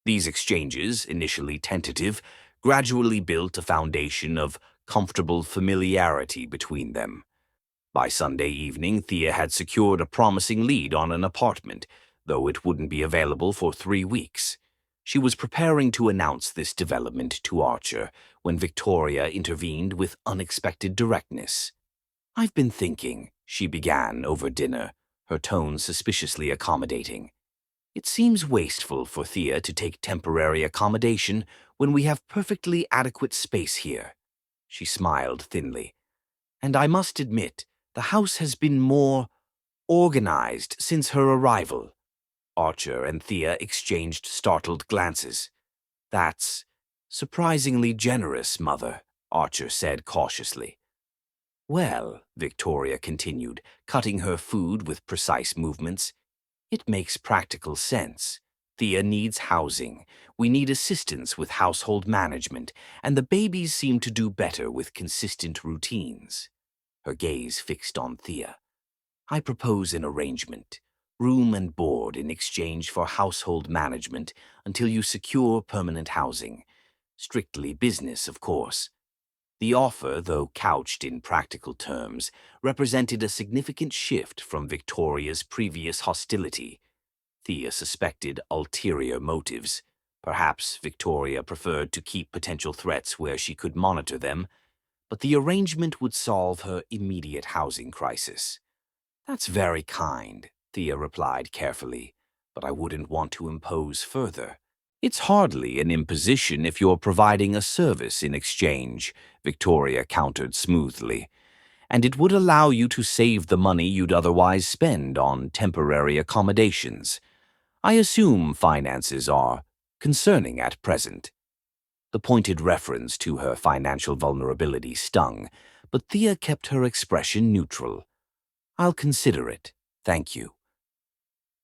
These exchanges, initially tentative, gradually built a foundation of comfortable familiarity between them. By Sunday evening, Thea had secured a promising lead on an apartment, though it wouldn't be available for 3 weeks. She was preparing to announce this development to Archer when Victoria intervened with unexpected directness. "I've been thinking," she began over dinner, her tone suspiciously accommodating. "It seems wasteful for Thea to take temporary accommodation when we have perfectly adequate space here." She smiled thinly. "And I must admit, the house has been more organized since her arrival." Archer and Thea exchanged startled glances. "That's surprisingly generous, Mother," Archer said cautiously. "Well," Victoria continued, cutting her food with precise movements, "it makes practical sense. Thea needs housing. We need assistance with household management, and the babies seem to do better with consistent routines." Her gaze fixed on Thea. "I propose an arrangement: room and board in exchange for household management until you secure permanent housing. Strictly business, of course." The offer, though couched in practical terms, represented a significant shift from Victoria's previous hostility. Thea suspected ulterior motives. Perhaps Victoria preferred to keep potential threats where she could monitor them, but the arrangement would solve her immediate housing crisis. "That's very kind," Thea replied carefully, "but I wouldn't want to impose further." "It's hardly an imposition if you're providing a service in exchange," Victoria countered smoothly. "And it would allow you to save the money you'd otherwise spend on temporary accommodations. I assume finances are concerning at present." The pointed reference to her financial vulnerability stung, but Thea kept her expression neutral. "I'll consider it, thank you."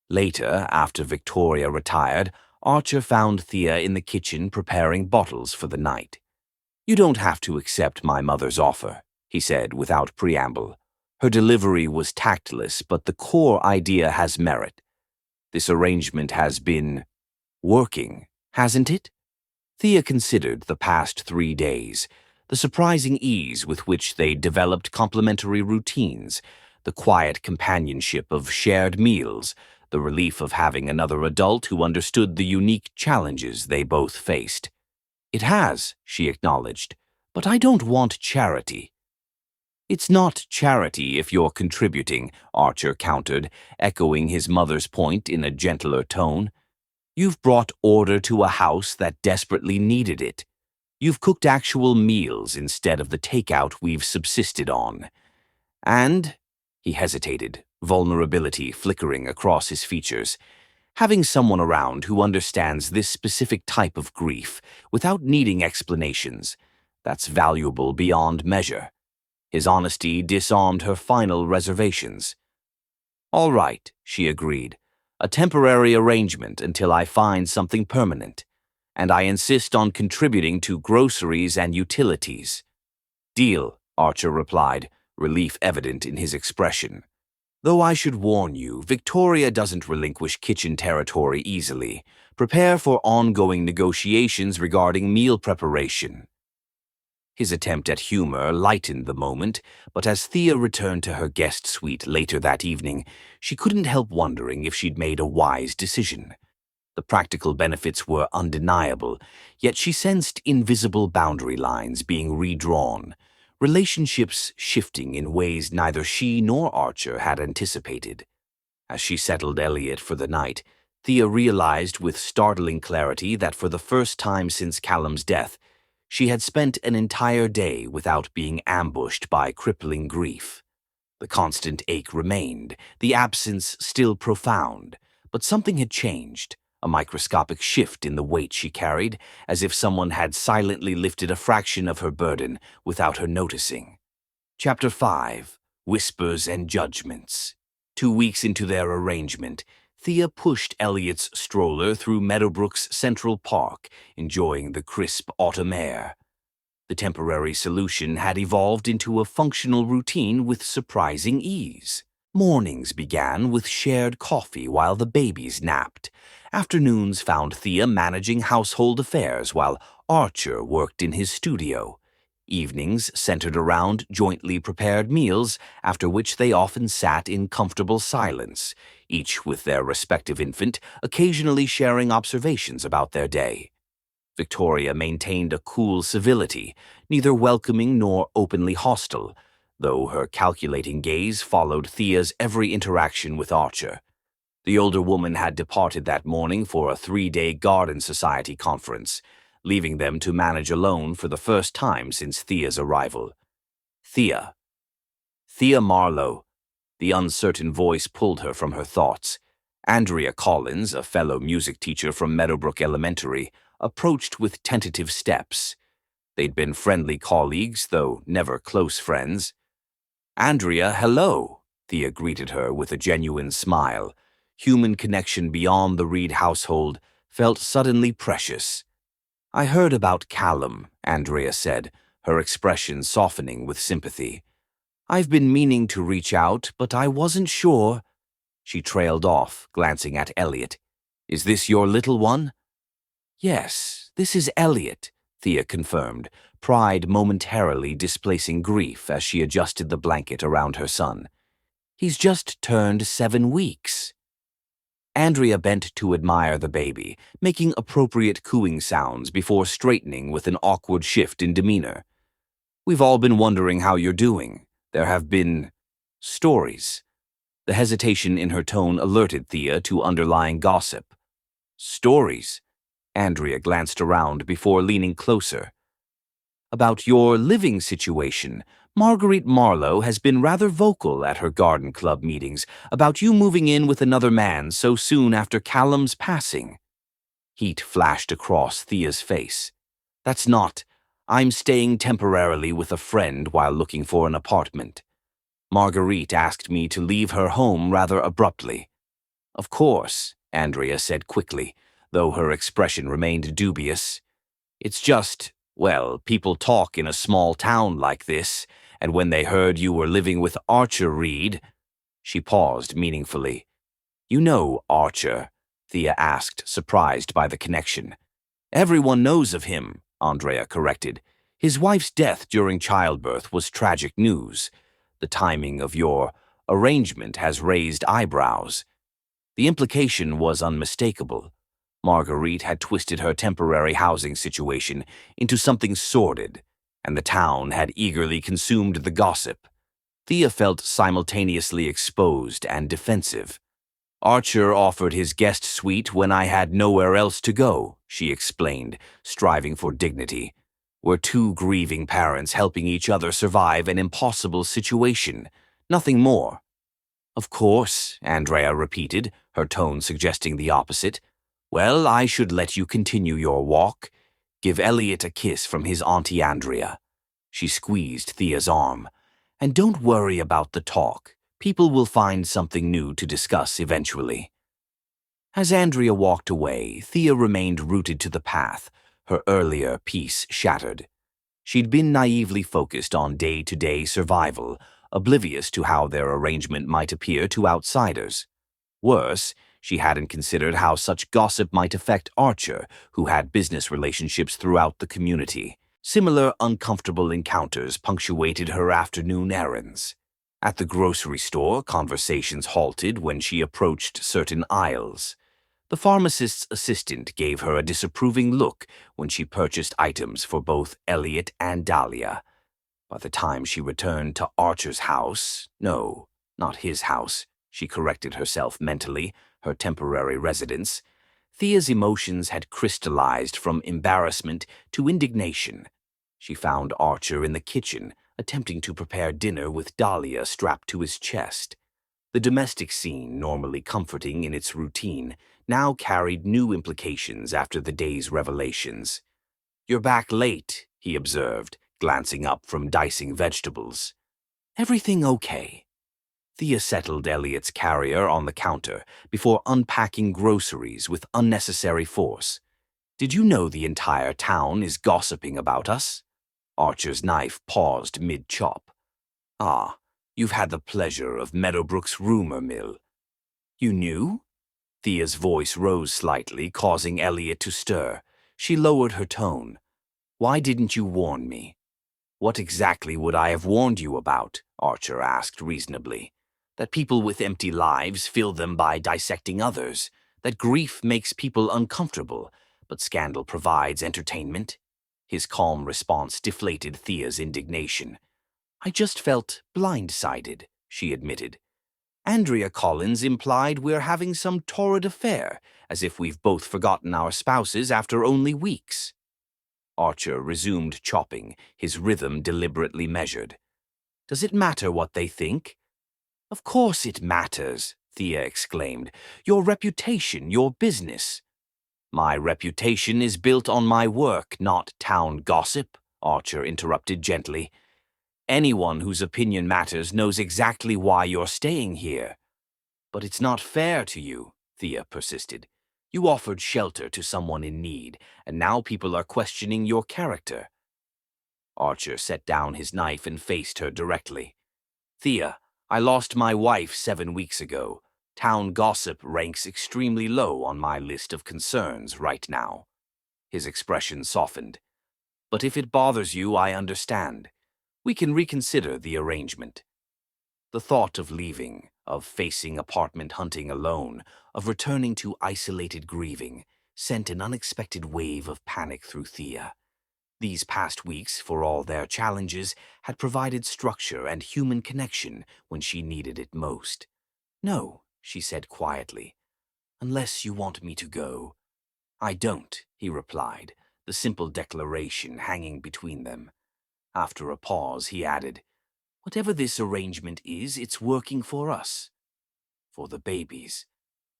Later, after Victoria retired, Archer found Thea in the kitchen preparing bottles for the night. "You don't have to accept my mother's offer," he said without preamble. Her delivery was tactless, but the core idea has merit. This arrangement has been working, hasn't it? Thea considered the past 3 days, the surprising ease with which they developed complementary routines, the quiet companionship of shared meals, the relief of having another adult who understood the unique challenges they both faced. It has, she acknowledged, but I don't want charity. It's not charity if you're contributing, Archer countered, echoing his mother's point in a gentler tone. You've brought order to a house that desperately needed it. You've cooked actual meals instead of the takeout we've subsisted on. And, he hesitated, vulnerability flickering across his features, having someone around who understands this specific type of grief without needing explanations, that's valuable beyond measure. His honesty disarmed her final reservations. All right, she agreed. A temporary arrangement until I find something permanent. And I insist on contributing to groceries and utilities. Deal, Archer replied, relief evident in his expression. Though I should warn you, Victoria doesn't relinquish kitchen territory easily. Prepare for ongoing negotiations regarding meal preparation. His attempt at humor lightened the moment, but as Thea returned to her guest suite later that evening, she couldn't help wondering if she'd made a wise decision. The practical benefits were undeniable, yet she sensed invisible boundary lines being redrawn, relationships shifting in ways neither she nor Archer had anticipated. As she settled Elliot for the night, Thea realized with startling clarity that for the first time since Callum's death, she had spent an entire day without being ambushed by crippling grief. The constant ache remained, the absence still profound, but something had changed, a microscopic shift in the weight she carried, as if someone had silently lifted a fraction of her burden without her noticing. Chapter 5. Whispers and Judgments. 2 weeks into their arrangement, Thea pushed Elliot's stroller through Meadowbrook's Central Park, enjoying the crisp autumn air. The temporary solution had evolved into a functional routine with surprising ease. Mornings began with shared coffee while the babies napped. Afternoons found Thea managing household affairs while Archer worked in his studio. Evenings centered around jointly prepared meals, after which they often sat in comfortable silence, each with their respective infant, occasionally sharing observations about their day. Victoria maintained a cool civility, neither welcoming nor openly hostile, though her calculating gaze followed Thea's every interaction with Archer. The older woman had departed that morning for a 3-day Garden Society conference, leaving them to manage alone for the first time since Thea's arrival. Thea Marlowe. The uncertain voice pulled her from her thoughts. Andrea Collins, a fellow music teacher from Meadowbrook Elementary, approached with tentative steps. They'd been friendly colleagues, though never close friends. Andrea, hello, Thea greeted her with a genuine smile. Human connection beyond the Reed household felt suddenly precious. I heard about Callum, Andrea said, her expression softening with sympathy. I've been meaning to reach out, but I wasn't sure. She trailed off, glancing at Elliot. Is this your little one? Yes, this is Elliot, Thea confirmed, pride momentarily displacing grief as she adjusted the blanket around her son. He's just turned 7 weeks. Andrea bent to admire the baby, making appropriate cooing sounds before straightening with an awkward shift in demeanor. We've all been wondering how you're doing. There have been stories. The hesitation in her tone alerted Thea to underlying gossip. Stories? Andrea glanced around before leaning closer. About your living situation, Marguerite Marlowe has been rather vocal at her garden club meetings about you moving in with another man so soon after Callum's passing. Heat flashed across Thea's face. That's not. I'm staying temporarily with a friend while looking for an apartment. Marguerite asked me to leave her home rather abruptly. Of course, Andrea said quickly, though her expression remained dubious. It's just, well, people talk in a small town like this, and when they heard you were living with Archer Reed—" She paused meaningfully. "You know Archer?" Thea asked, surprised by the connection. "Everyone knows of him," Andrea corrected. "His wife's death during childbirth was tragic news. The timing of your arrangement has raised eyebrows." The implication was unmistakable. Marguerite had twisted her temporary housing situation into something sordid, and the town had eagerly consumed the gossip. Thea felt simultaneously exposed and defensive. "Archer offered his guest suite when I had nowhere else to go," she explained, striving for dignity. "We're two grieving parents helping each other survive an impossible situation. Nothing more." "Of course," Andrea repeated, her tone suggesting the opposite. "Well, I should let you continue your walk. Give Elliot a kiss from his Auntie Andrea." She squeezed Thea's arm. "And don't worry about the talk. People will find something new to discuss eventually." As Andrea walked away, Thea remained rooted to the path, her earlier peace shattered. She'd been naively focused on day-to-day survival, oblivious to how their arrangement might appear to outsiders. Worse, she hadn't considered how such gossip might affect Archer, who had business relationships throughout the community. Similar uncomfortable encounters punctuated her afternoon errands. At the grocery store, conversations halted when she approached certain aisles. The pharmacist's assistant gave her a disapproving look when she purchased items for both Elliot and Dahlia. By the time she returned to Archer's house—no, not his house, she corrected herself mentally, her temporary residence— Thea's emotions had crystallized from embarrassment to indignation. She found Archer in the kitchen, attempting to prepare dinner with Dahlia strapped to his chest. The domestic scene, normally comforting in its routine, now carried new implications after the day's revelations. "You're back late," he observed, glancing up from dicing vegetables. "Everything okay?" Thea settled Elliot's carrier on the counter before unpacking groceries with unnecessary force. "Did you know the entire town is gossiping about us?" Archer's knife paused mid-chop. "Ah, you've had the pleasure of Meadowbrook's rumor mill." "You knew?" Thea's voice rose slightly, causing Elliot to stir. She lowered her tone. "Why didn't you warn me?" "What exactly would I have warned you about?" Archer asked reasonably. "That people with empty lives fill them by dissecting others. That grief makes people uncomfortable, but scandal provides entertainment." His calm response deflated Thea's indignation. "I just felt blindsided," she admitted. "Andrea Collins implied we're having some torrid affair, as if we've both forgotten our spouses after only weeks." Archer resumed chopping, his rhythm deliberately measured. "Does it matter what they think?" "Of course it matters," Thea exclaimed. "Your reputation, your business." "My reputation is built on my work, not town gossip," Archer interrupted gently. "Anyone whose opinion matters knows exactly why you're staying here." "But it's not fair to you," Thea persisted. "You offered shelter to someone in need, and now people are questioning your character." Archer set down his knife and faced her directly. "Thea, I lost my wife 7 weeks ago. Town gossip ranks extremely low on my list of concerns right now." His expression softened. "But if it bothers you, I understand. We can reconsider the arrangement." The thought of leaving, of facing apartment hunting alone, of returning to isolated grieving, sent an unexpected wave of panic through Thea. These past weeks, for all their challenges, had provided structure and human connection when she needed it most. "No," she said quietly, "unless you want me to go." "I don't," he replied, the simple declaration hanging between them. After a pause, he added, "Whatever this arrangement is, it's working for us. For the babies.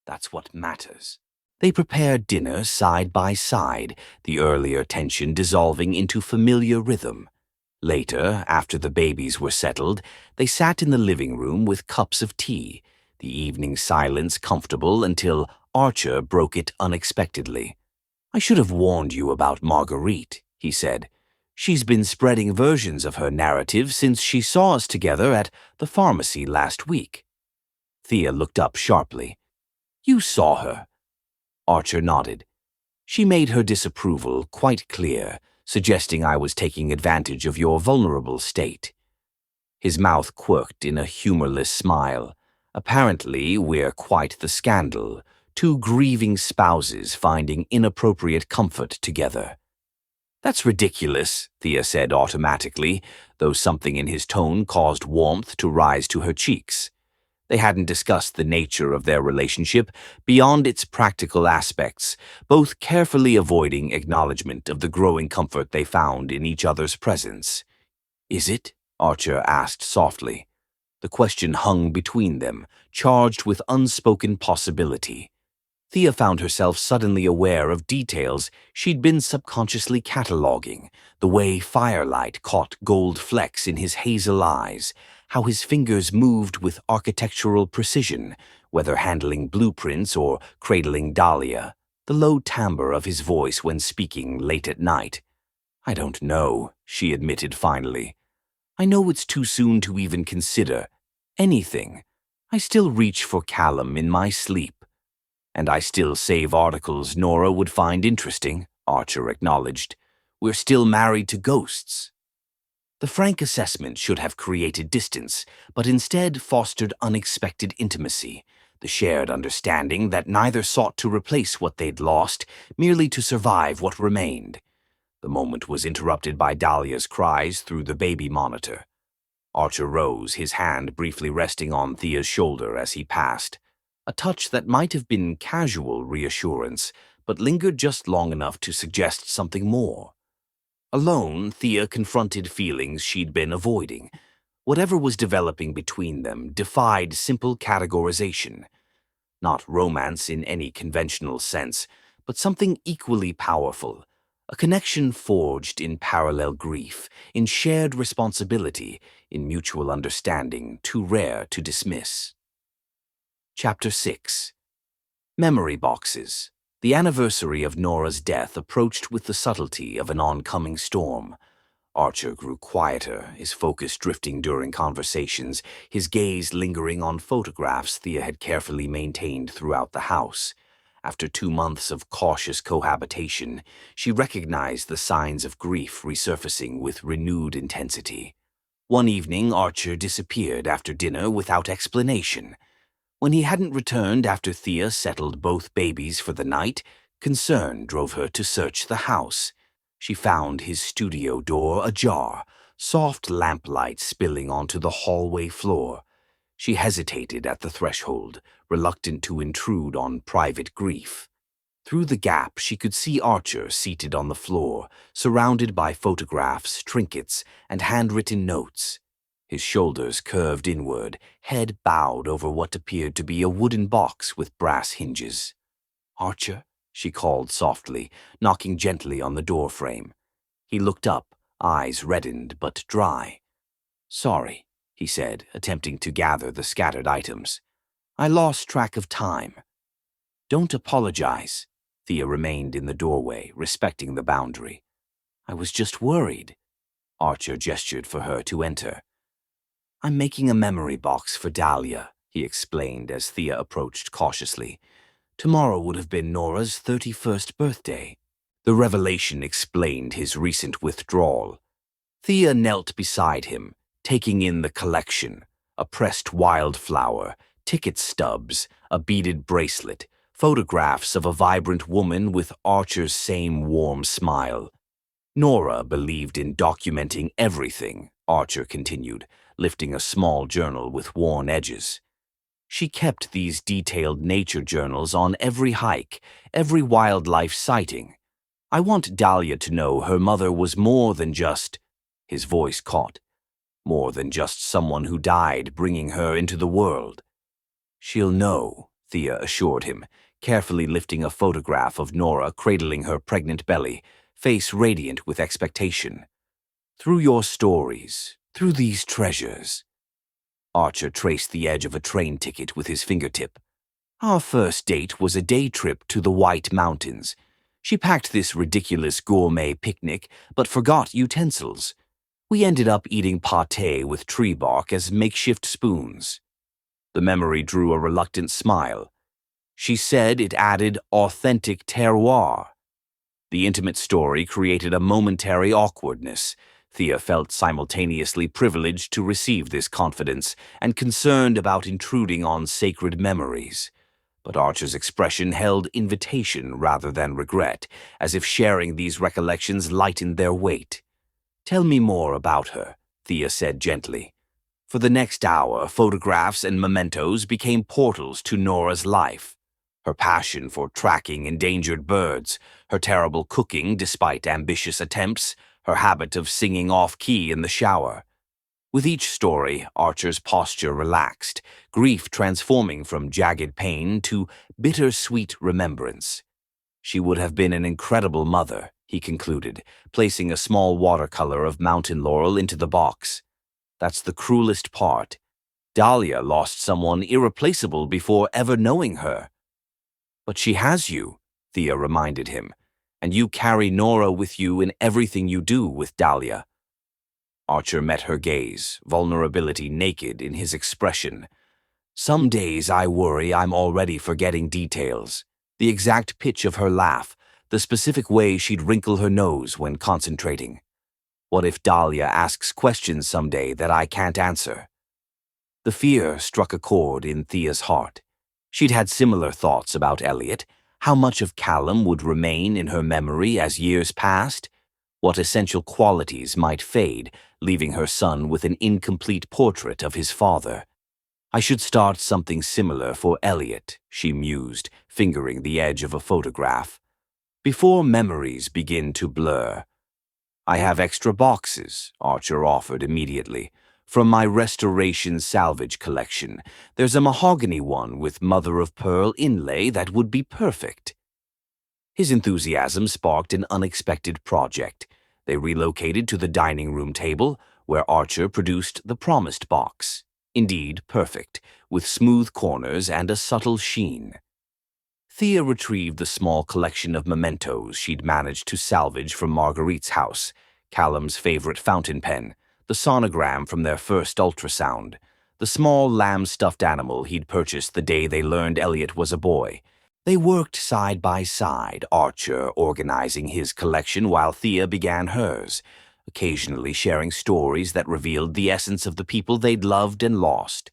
That's what matters." They prepared dinner side by side, the earlier tension dissolving into familiar rhythm. Later, after the babies were settled, they sat in the living room with cups of tea, the evening silence comfortable until Archer broke it unexpectedly. "I should have warned you about Marguerite," he said. She's been spreading versions of her narrative since she saw us together at the pharmacy last week. Thea looked up sharply. You saw her. Archer nodded. She made her disapproval quite clear, suggesting I was taking advantage of your vulnerable state. His mouth quirked in a humorless smile. Apparently, we're quite the scandal, two grieving spouses finding inappropriate comfort together. That's ridiculous, Thea said automatically, though something in his tone caused warmth to rise to her cheeks. They hadn't discussed the nature of their relationship beyond its practical aspects, both carefully avoiding acknowledgement of the growing comfort they found in each other's presence. Is it? Archer asked softly. The question hung between them, charged with unspoken possibility. Thea found herself suddenly aware of details she'd been subconsciously cataloging, the way firelight caught gold flecks in his hazel eyes, how his fingers moved with architectural precision, whether handling blueprints or cradling dahlia, the low timbre of his voice when speaking late at night. I don't know, she admitted finally. I know it's too soon to even consider anything. I still reach for Callum in my sleep. And I still save articles Nora would find interesting, Archer acknowledged. We're still married to ghosts. The frank assessment should have created distance, but instead fostered unexpected intimacy, the shared understanding that neither sought to replace what they'd lost, merely to survive what remained. The moment was interrupted by Dahlia's cries through the baby monitor. Archer rose, his hand briefly resting on Thea's shoulder as he passed. A touch that might have been casual reassurance, but lingered just long enough to suggest something more. Alone, Thea confronted feelings she'd been avoiding. Whatever was developing between them defied simple categorization. Not romance in any conventional sense, but something equally powerful. A connection forged in parallel grief, in shared responsibility, in mutual understanding too rare to dismiss. Chapter 6. Memory Boxes. The anniversary of Nora's death approached with the subtlety of an oncoming storm. Archer grew quieter, his focus drifting during conversations, his gaze lingering on photographs Thea had carefully maintained throughout the house. After 2 months of cautious cohabitation, she recognized the signs of grief resurfacing with renewed intensity. One evening, Archer disappeared after dinner without explanation. When he hadn't returned after Thea settled both babies for the night, concern drove her to search the house. She found his studio door ajar, soft lamplight spilling onto the hallway floor. She hesitated at the threshold, reluctant to intrude on private grief. Through the gap, she could see Archer seated on the floor, surrounded by photographs, trinkets, and handwritten notes. His shoulders curved inward, head bowed over what appeared to be a wooden box with brass hinges. "Archer?" she called softly, knocking gently on the door frame. He looked up, eyes reddened but dry. "Sorry," he said, attempting to gather the scattered items. "I lost track of time." "Don't apologize." Thea remained in the doorway, respecting the boundary. "I was just worried." Archer gestured for her to enter. "I'm making a memory box for Dahlia," he explained as Thea approached cautiously. "Tomorrow would have been Nora's 31st birthday." The revelation explained his recent withdrawal. Thea knelt beside him, taking in the collection: a pressed wildflower, ticket stubs, a beaded bracelet, photographs of a vibrant woman with Archer's same warm smile. Nora believed in documenting everything, Archer continued, lifting a small journal with worn edges. She kept these detailed nature journals on every hike, every wildlife sighting. I want Dahlia to know her mother was more than just, his voice caught, more than just someone who died bringing her into the world. "She'll know," Thea assured him, carefully lifting a photograph of Nora cradling her pregnant belly, face radiant with expectation. "Through your stories, through these treasures." Archer traced the edge of a train ticket with his fingertip. "Our first date was a day trip to the White Mountains. She packed this ridiculous gourmet picnic, but forgot utensils. We ended up eating pâté with tree bark as makeshift spoons. The memory drew a reluctant smile. She said it added authentic terroir. The intimate story created a momentary awkwardness. Thea felt simultaneously privileged to receive this confidence and concerned about intruding on sacred memories. But Archer's expression held invitation rather than regret, as if sharing these recollections lightened their weight. "Tell me more about her," Thea said gently. For the next hour, photographs and mementos became portals to Nora's life. Her passion for tracking endangered birds, her terrible cooking despite ambitious attempts, her habit of singing off-key in the shower. With each story, Archer's posture relaxed, grief transforming from jagged pain to bitter-sweet remembrance. She would have been an incredible mother, he concluded, placing a small watercolor of mountain laurel into the box. That's the cruelest part. Dahlia lost someone irreplaceable before ever knowing her. But she has you, Thea reminded him, and you carry Nora with you in everything you do with Dahlia. Archer met her gaze, vulnerability naked in his expression. Some days I worry I'm already forgetting details. The exact pitch of her laugh, the specific way she'd wrinkle her nose when concentrating. What if Dahlia asks questions someday that I can't answer? The fear struck a chord in Thea's heart. She'd had similar thoughts about Elliot, how much of Callum would remain in her memory as years passed, what essential qualities might fade, leaving her son with an incomplete portrait of his father. I should start something similar for Elliot, she mused, fingering the edge of a photograph. Before memories begin to blur. I have extra boxes, Archer offered immediately. From my restoration salvage collection, there's a mahogany one with mother-of-pearl inlay that would be perfect. His enthusiasm sparked an unexpected project. They relocated to the dining room table, where Archer produced the promised box. Indeed, perfect, with smooth corners and a subtle sheen. Thea retrieved the small collection of mementos she'd managed to salvage from Marguerite's house, Callum's favorite fountain pen, the sonogram from their first ultrasound, the small lamb-stuffed animal he'd purchased the day they learned Elliot was a boy. They worked side by side, Archer organizing his collection while Thea began hers, occasionally sharing stories that revealed the essence of the people they'd loved and lost.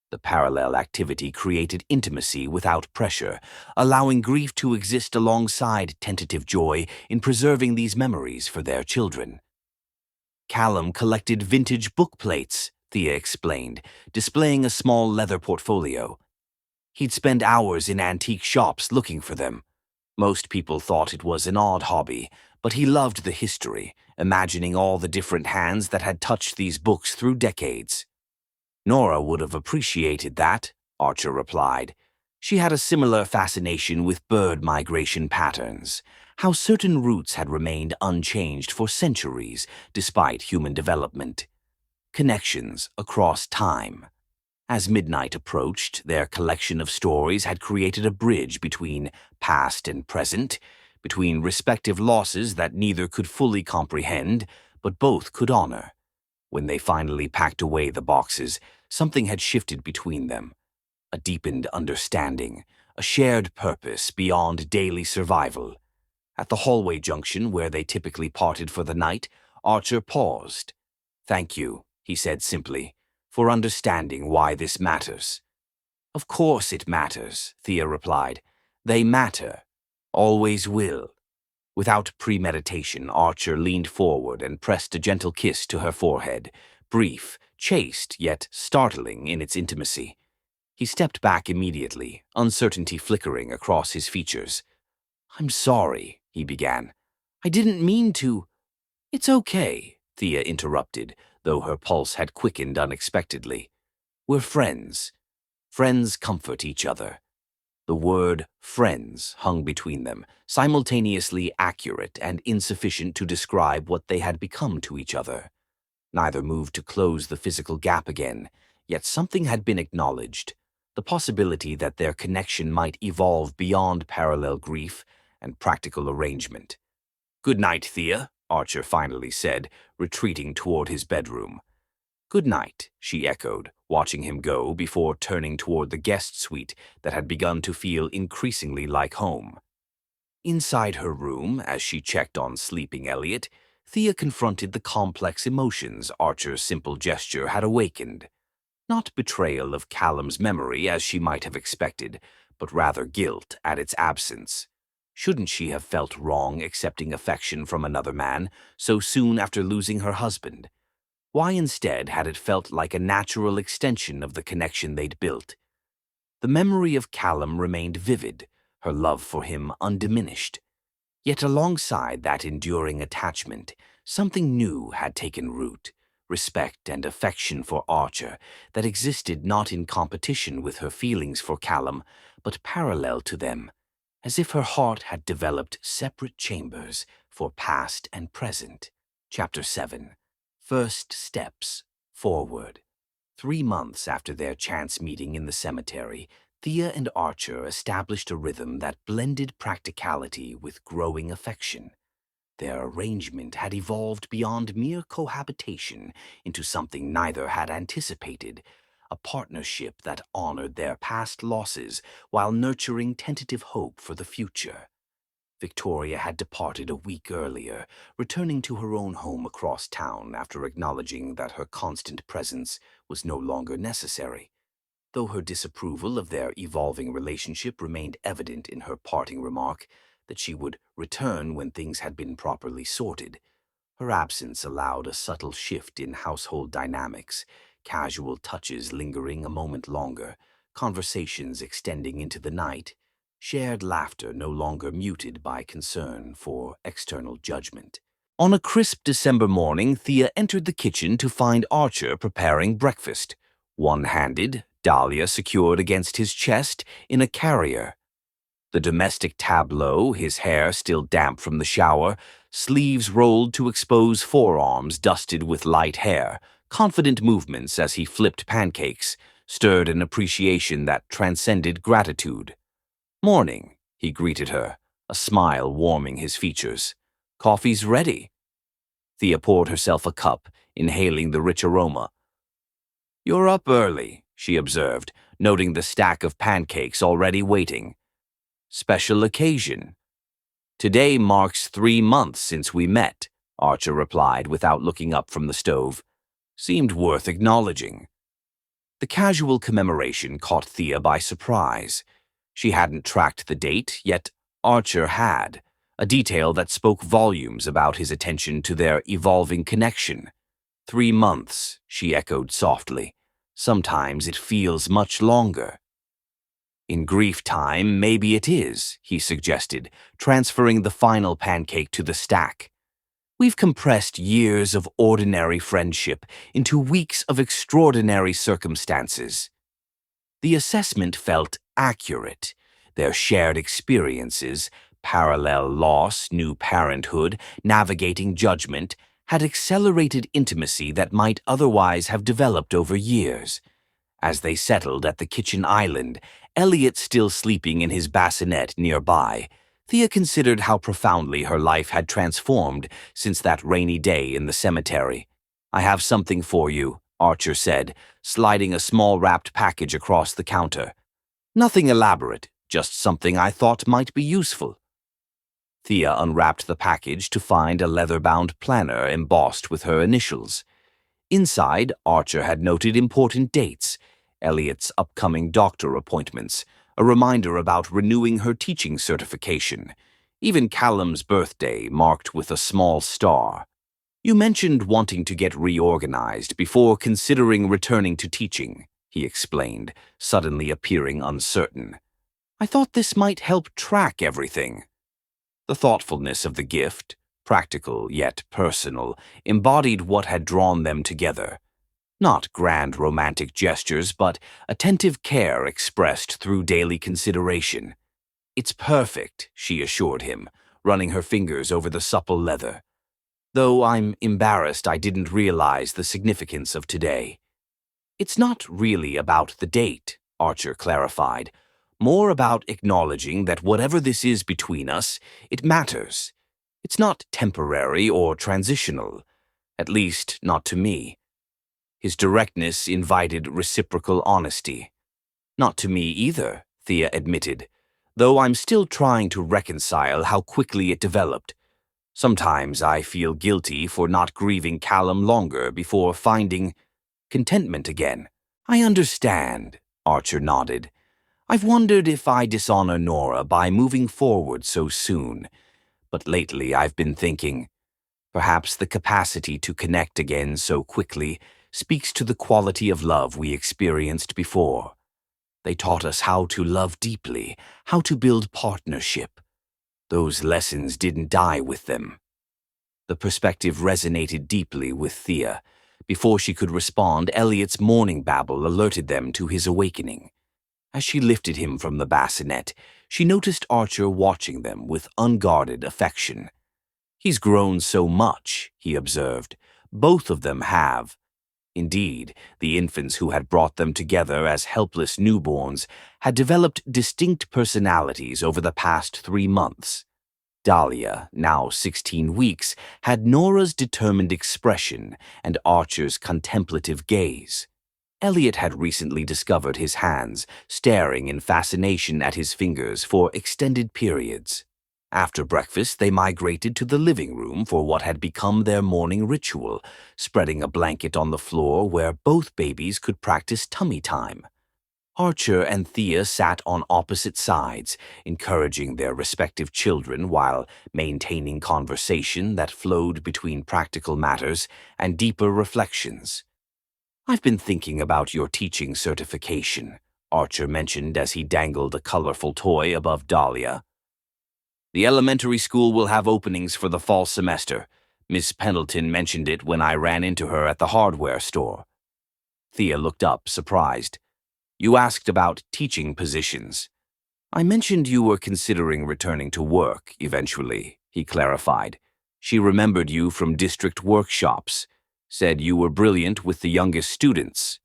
The parallel activity created intimacy without pressure, allowing grief to exist alongside tentative joy in preserving these memories for their children. Callum collected vintage book plates, Thea explained, displaying a small leather portfolio. He'd spend hours in antique shops looking for them. Most people thought it was an odd hobby, but he loved the history, imagining all the different hands that had touched these books through decades. Nora would have appreciated that, Archer replied. She had a similar fascination with bird migration patterns, how certain routes had remained unchanged for centuries despite human development. Connections across time. As midnight approached, their collection of stories had created a bridge between past and present, between respective losses that neither could fully comprehend, but both could honor. When they finally packed away the boxes, something had shifted between them. A deepened understanding, a shared purpose beyond daily survival. At the hallway junction where they typically parted for the night, Archer paused. "Thank you," he said simply, "for understanding why this matters." "Of course it matters," Thea replied. "They matter. Always will." Without premeditation, Archer leaned forward and pressed a gentle kiss to her forehead, brief, chaste, yet startling in its intimacy. He stepped back immediately, uncertainty flickering across his features. "I'm sorry," he began. "I didn't mean to—" "It's okay," Thea interrupted, though her pulse had quickened unexpectedly. "We're friends. Friends comfort each other." The word friends hung between them, simultaneously accurate and insufficient to describe what they had become to each other. Neither moved to close the physical gap again, yet something had been acknowledged, the possibility that their connection might evolve beyond parallel grief, and practical arrangement. "Good night, Thea," Archer finally said, retreating toward his bedroom. "Good night," she echoed, watching him go before turning toward the guest suite that had begun to feel increasingly like home. Inside her room, as she checked on sleeping Elliot, Thea confronted the complex emotions Archer's simple gesture had awakened. Not betrayal of Callum's memory as she might have expected, but rather guilt at its absence. Shouldn't she have felt wrong accepting affection from another man so soon after losing her husband? Why instead had it felt like a natural extension of the connection they'd built? The memory of Callum remained vivid, her love for him undiminished. Yet alongside that enduring attachment, something new had taken root, respect and affection for Archer that existed not in competition with her feelings for Callum, but parallel to them, as if her heart had developed separate chambers for past and present. Chapter 7. First Steps Forward. 3 months after their chance meeting in the cemetery, Thea and Archer established a rhythm that blended practicality with growing affection. Their arrangement had evolved beyond mere cohabitation into something neither had anticipated, a partnership that honored their past losses while nurturing tentative hope for the future. Victoria had departed a week earlier, returning to her own home across town after acknowledging that her constant presence was no longer necessary. Though her disapproval of their evolving relationship remained evident in her parting remark that she would return when things had been properly sorted, her absence allowed a subtle shift in household dynamics, casual touches lingering a moment longer, conversations extending into the night, shared laughter no longer muted by concern for external judgment. On a crisp December morning, Thea entered the kitchen to find Archer preparing breakfast, one-handed, Dahlia secured against his chest in a carrier. The domestic tableau, his hair still damp from the shower, sleeves rolled to expose forearms dusted with light hair, confident movements as he flipped pancakes, stirred an appreciation that transcended gratitude. "Morning," he greeted her, a smile warming his features. "Coffee's ready." Thea poured herself a cup, inhaling the rich aroma. "You're up early," she observed, noting the stack of pancakes already waiting. "Special occasion." "Today marks 3 months since we met," Archer replied without looking up from the stove. "Seemed worth acknowledging." The casual commemoration caught Thea by surprise. She hadn't tracked the date, yet Archer had, a detail that spoke volumes about his attention to their evolving connection. 3 months, she echoed softly. "Sometimes it feels much longer." "In grief time, maybe it is," he suggested, transferring the final pancake to the stack. "We've compressed years of ordinary friendship into weeks of extraordinary circumstances." The assessment felt accurate. Their shared experiences, parallel loss, new parenthood, navigating judgment, had accelerated intimacy that might otherwise have developed over years. As they settled at the kitchen island, Elliot still sleeping in his bassinet nearby, Thea considered how profoundly her life had transformed since that rainy day in the cemetery. "I have something for you," Archer said, sliding a small wrapped package across the counter. "Nothing elaborate, just something I thought might be useful." Thea unwrapped the package to find a leather-bound planner embossed with her initials. Inside, Archer had noted important dates, Elliot's upcoming doctor appointments, a reminder about renewing her teaching certification, even Callum's birthday marked with a small star. "You mentioned wanting to get reorganized before considering returning to teaching," he explained, suddenly appearing uncertain. "I thought this might help track everything." The thoughtfulness of the gift, practical yet personal, embodied what had drawn them together. Not grand romantic gestures, but attentive care expressed through daily consideration. "It's perfect," she assured him, running her fingers over the supple leather. "Though I'm embarrassed I didn't realize the significance of today." "It's not really about the date," Archer clarified. More about acknowledging that whatever this is between us, it matters. It's not temporary or transitional, at least not to me. His directness invited reciprocal honesty. Not to me either, Thea admitted, though I'm still trying to reconcile how quickly it developed. Sometimes I feel guilty for not grieving Callum longer before finding contentment again. I understand, Archer nodded. I've wondered if I dishonor Nora by moving forward so soon, but lately I've been thinking, perhaps the capacity to connect again so quickly speaks to the quality of love we experienced before. They taught us how to love deeply, how to build partnership. Those lessons didn't die with them. The perspective resonated deeply with Thea. Before she could respond, Elliot's morning babble alerted them to his awakening. As she lifted him from the bassinet, she noticed Archer watching them with unguarded affection. He's grown so much, he observed. Both of them have. Indeed, the infants who had brought them together as helpless newborns had developed distinct personalities over the past 3 months. Dahlia, now 16 weeks, had Nora's determined expression and Archer's contemplative gaze. Elliot had recently discovered his hands, staring in fascination at his fingers for extended periods. After breakfast, they migrated to the living room for what had become their morning ritual, spreading a blanket on the floor where both babies could practice tummy time. Archer and Thea sat on opposite sides, encouraging their respective children while maintaining conversation that flowed between practical matters and deeper reflections. I've been thinking about your teaching certification, Archer mentioned as he dangled a colorful toy above Dahlia. The elementary school will have openings for the fall semester. Miss Pendleton mentioned it when I ran into her at the hardware store. Thea looked up, surprised. You asked about teaching positions. I mentioned you were considering returning to work eventually, he clarified. She remembered you from district workshops, said you were brilliant with the youngest students.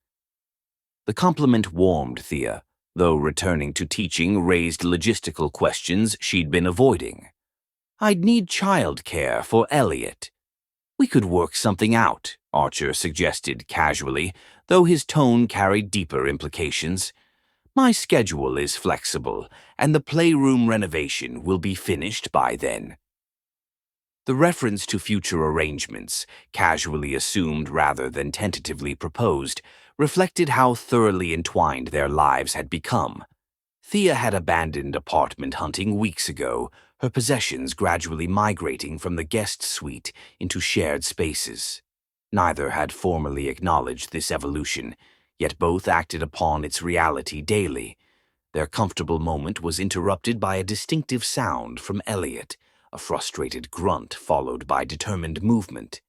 The compliment warmed Thea, though returning to teaching raised logistical questions she'd been avoiding. I'd need childcare for Elliot. We could work something out, Archer suggested casually, though his tone carried deeper implications. My schedule is flexible, and the playroom renovation will be finished by then. The reference to future arrangements, casually assumed rather than tentatively proposed, reflected how thoroughly entwined their lives had become. Thea had abandoned apartment hunting weeks ago, her possessions gradually migrating from the guest suite into shared spaces. Neither had formally acknowledged this evolution, yet both acted upon its reality daily. Their comfortable moment was interrupted by a distinctive sound from Elliot, a frustrated grunt followed by determined movement.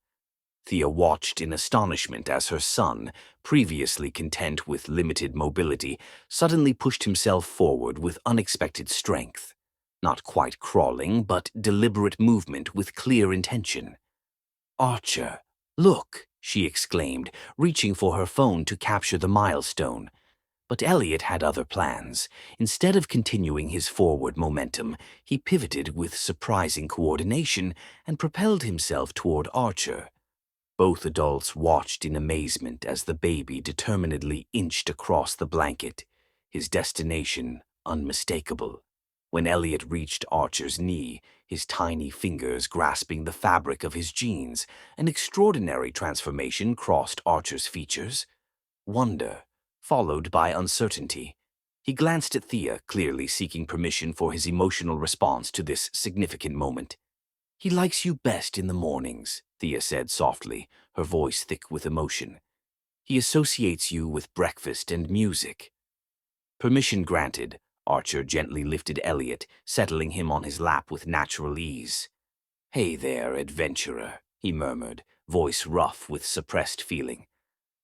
Thea watched in astonishment as her son, previously content with limited mobility, suddenly pushed himself forward with unexpected strength. Not quite crawling, but deliberate movement with clear intention. Archer, look, she exclaimed, reaching for her phone to capture the milestone. But Elliot had other plans. Instead of continuing his forward momentum, he pivoted with surprising coordination and propelled himself toward Archer. Both adults watched in amazement as the baby determinedly inched across the blanket, his destination unmistakable. When Elliot reached Archer's knee, his tiny fingers grasping the fabric of his jeans, an extraordinary transformation crossed Archer's features. Wonder, followed by uncertainty. He glanced at Thea, clearly seeking permission for his emotional response to this significant moment. He likes you best in the mornings, Thea said softly, her voice thick with emotion. He associates you with breakfast and music. Permission granted, Archer gently lifted Elliot, settling him on his lap with natural ease. Hey there, adventurer, he murmured, voice rough with suppressed feeling.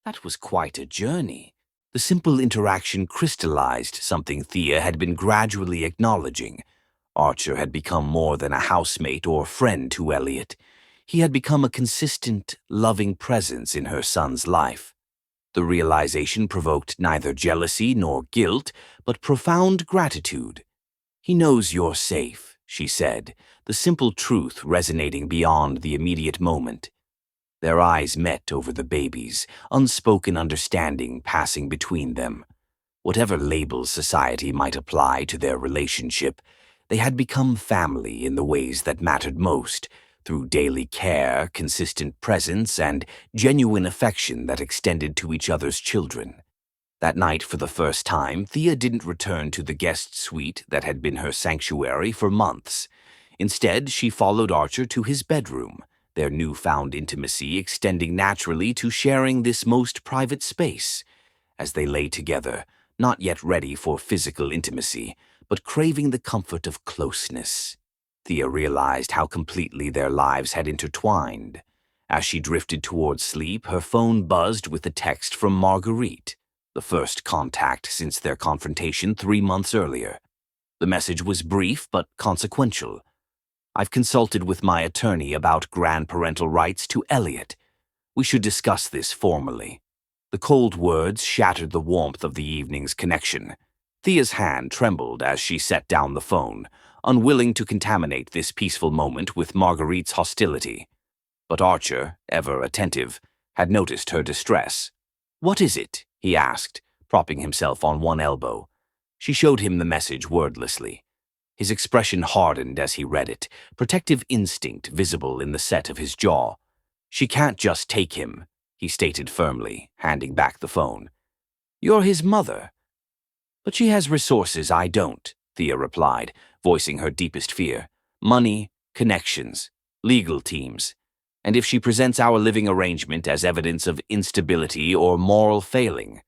That was quite a journey. The simple interaction crystallized something Thea had been gradually acknowledging. Archer had become more than a housemate or friend to Elliot. He had become a consistent, loving presence in her son's life. The realization provoked neither jealousy nor guilt, but profound gratitude. "He knows you're safe," she said, the simple truth resonating beyond the immediate moment. Their eyes met over the babies, unspoken understanding passing between them. Whatever labels society might apply to their relationship, they had become family in the ways that mattered most, through daily care, consistent presence, and genuine affection that extended to each other's children. That night, for the first time, Thea didn't return to the guest suite that had been her sanctuary for months. Instead, she followed Archer to his bedroom, their newfound intimacy extending naturally to sharing this most private space. As they lay together, not yet ready for physical intimacy, but craving the comfort of closeness, Thea realized how completely their lives had intertwined. As she drifted towards sleep, her phone buzzed with a text from Marguerite, the first contact since their confrontation 3 months earlier. The message was brief but consequential. "I've consulted with my attorney about grandparental rights to Elliot. We should discuss this formally." The cold words shattered the warmth of the evening's connection. Thea's hand trembled as she set down the phone, unwilling to contaminate this peaceful moment with Marguerite's hostility. But Archer, ever attentive, had noticed her distress. "What is it?" he asked, propping himself on one elbow. She showed him the message wordlessly. His expression hardened as he read it, protective instinct visible in the set of his jaw. "She can't just take him," he stated firmly, handing back the phone. "You're his mother." "But she has resources I don't," Thea replied, voicing her deepest fear. "Money, connections, legal teams. And if she presents our living arrangement as evidence of instability or moral failing—"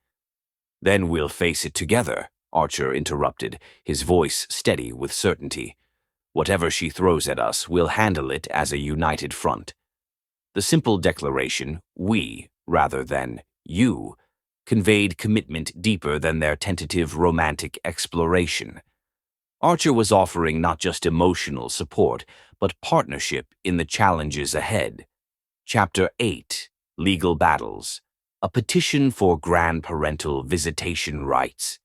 "Then we'll face it together," Archer interrupted, his voice steady with certainty. "Whatever she throws at us, we'll handle it as a united front." The simple declaration, "we," rather than "you," conveyed commitment deeper than their tentative romantic exploration. Archer was offering not just emotional support, but partnership in the challenges ahead. Chapter 8: Legal Battles. A petition for grandparental visitation rights.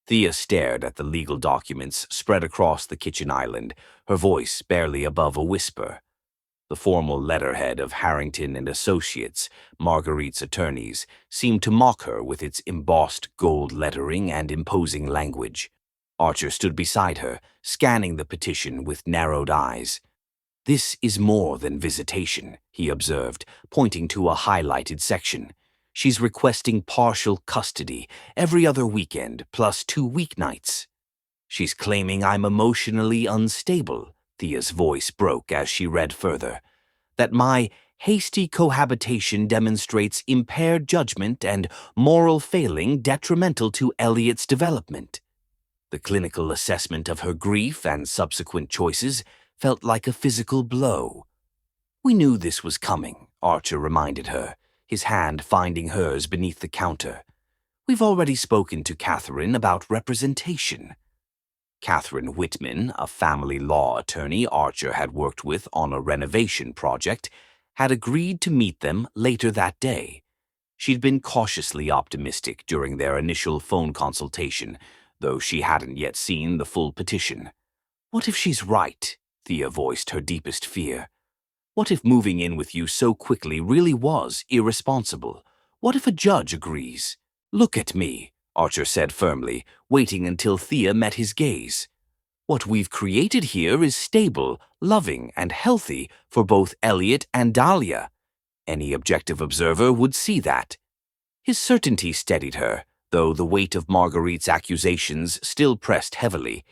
Thea stared at the legal documents spread across the kitchen island, her voice barely above a whisper. The formal letterhead of Harrington and Associates, Marguerite's attorneys, seemed to mock her with its embossed gold lettering and imposing language. Archer stood beside her, scanning the petition with narrowed eyes. "This is more than visitation," he observed, pointing to a highlighted section. "She's requesting partial custody every other weekend plus 2 weeknights. She's claiming I'm emotionally unstable," Thea's voice broke as she read further. "That my hasty cohabitation demonstrates impaired judgment and moral failing detrimental to Elliot's development." The clinical assessment of her grief and subsequent choices felt like a physical blow. "We knew this was coming," Archer reminded her, his hand finding hers beneath the counter. "We've already spoken to Catherine about representation." Catherine Whitman, a family law attorney Archer had worked with on a renovation project, had agreed to meet them later that day. She'd been cautiously optimistic during their initial phone consultation, though she hadn't yet seen the full petition. "What if she's right?" Thea voiced her deepest fear. "What if moving in with you so quickly really was irresponsible? What if a judge agrees?" "Look at me," Archer said firmly, waiting until Thea met his gaze. "What we've created here is stable, loving, and healthy for both Elliot and Dahlia. Any objective observer would see that." His certainty steadied her, though the weight of Marguerite's accusations still pressed heavily.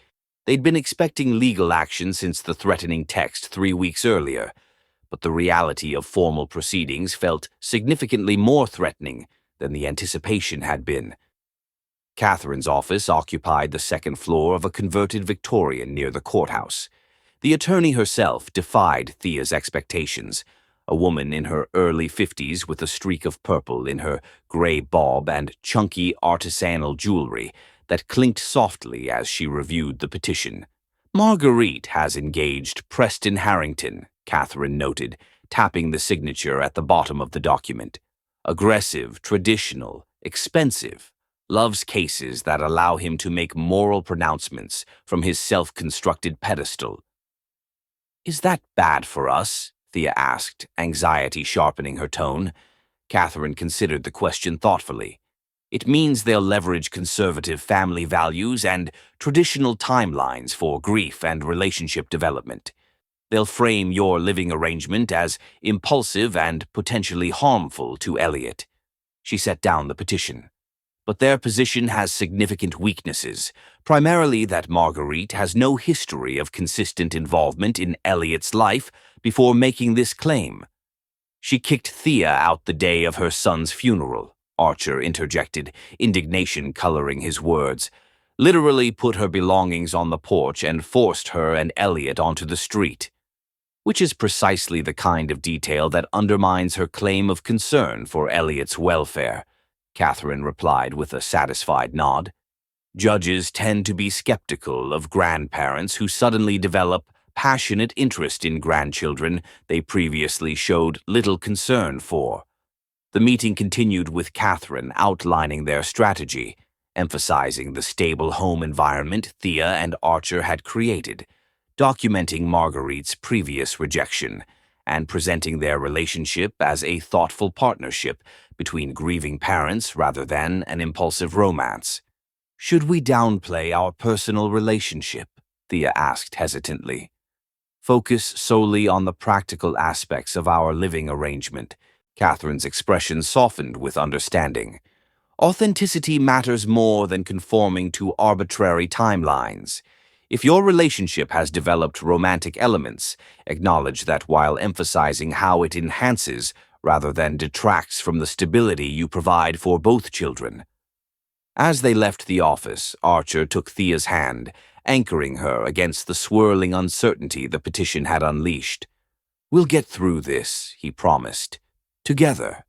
They'd been expecting legal action since the threatening text 3 weeks earlier, but the reality of formal proceedings felt significantly more threatening than the anticipation had been. Catherine's office occupied the second floor of a converted Victorian near the courthouse. The attorney herself defied Thea's expectations, a woman in her early 50s with a streak of purple in her gray bob and chunky artisanal jewelry that clinked softly as she reviewed the petition. "Marguerite has engaged Preston Harrington," Catherine noted, tapping the signature at the bottom of the document. "Aggressive, traditional, expensive, loves cases that allow him to make moral pronouncements from his self-constructed pedestal. "Is that bad for us?" Thea asked, anxiety sharpening her tone. Catherine considered the question thoughtfully. "It means they'll leverage conservative family values and traditional timelines for grief and relationship development. They'll frame your living arrangement as impulsive and potentially harmful to Elliot." She set down the petition. "But their position has significant weaknesses, primarily that Marguerite has no history of consistent involvement in Elliot's life before making this claim." "She kicked Thea out the day of her son's funeral," Archer interjected, indignation coloring his words. "Literally put her belongings on the porch and forced her and Elliot onto the street." "Which is precisely the kind of detail that undermines her claim of concern for Elliot's welfare," Catherine replied with a satisfied nod. "Judges tend to be skeptical of grandparents who suddenly develop passionate interest in grandchildren they previously showed little concern for." The meeting continued with Catherine outlining their strategy, emphasizing the stable home environment Thea and Archer had created, documenting Marguerite's previous rejection, and presenting their relationship as a thoughtful partnership between grieving parents rather than an impulsive romance. "Should we downplay our personal relationship?" Thea asked hesitantly. "Focus solely on the practical aspects of our living arrangement." Catherine's expression softened with understanding. "Authenticity matters more than conforming to arbitrary timelines. If your relationship has developed romantic elements, acknowledge that while emphasizing how it enhances rather than detracts from the stability you provide for both children." As they left the office, Archer took Thea's hand, anchoring her against the swirling uncertainty the petition had unleashed. "We'll get through this," he promised. "Together."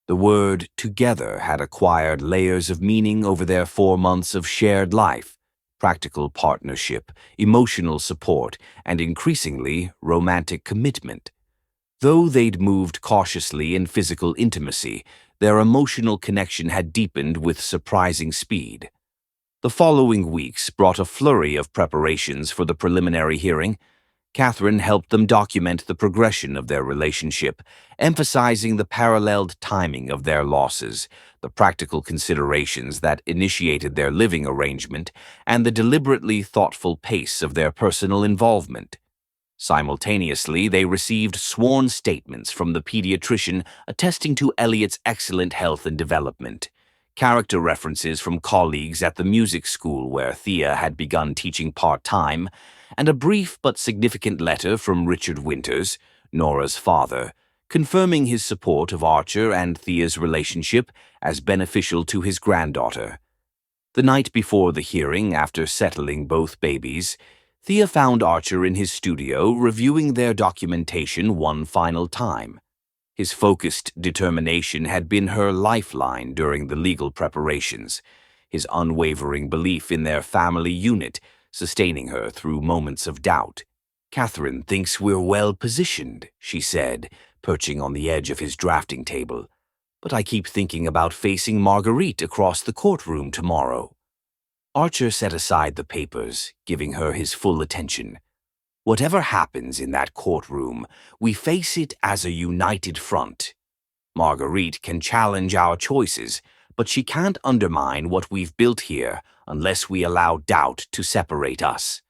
The word "together" had acquired layers of meaning over their 4 months of shared life: practical partnership, emotional support, and increasingly romantic commitment. Though they'd moved cautiously in physical intimacy, their emotional connection had deepened with surprising speed. The following weeks brought a flurry of preparations for the preliminary hearing. Catherine helped them document the progression of their relationship, emphasizing the paralleled timing of their losses, the practical considerations that initiated their living arrangement, and the deliberately thoughtful pace of their personal involvement. Simultaneously, they received sworn statements from the pediatrician attesting to Elliot's excellent health and development, character references from colleagues at the music school where Thea had begun teaching part-time, and a brief but significant letter from Richard Winters, Nora's father, confirming his support of Archer and Thea's relationship as beneficial to his granddaughter. The night before the hearing, after settling both babies, Thea found Archer in his studio reviewing their documentation one final time. His focused determination had been her lifeline during the legal preparations, his unwavering belief in their family unit sustaining her through moments of doubt. "Catherine thinks we're well positioned," she said, perching on the edge of his drafting table. "But I keep thinking about facing Marguerite across the courtroom tomorrow." Archer set aside the papers, giving her his full attention. "Whatever happens in that courtroom, we face it as a united front. Marguerite can challenge our choices, but she can't undermine what we've built here unless we allow doubt to separate us."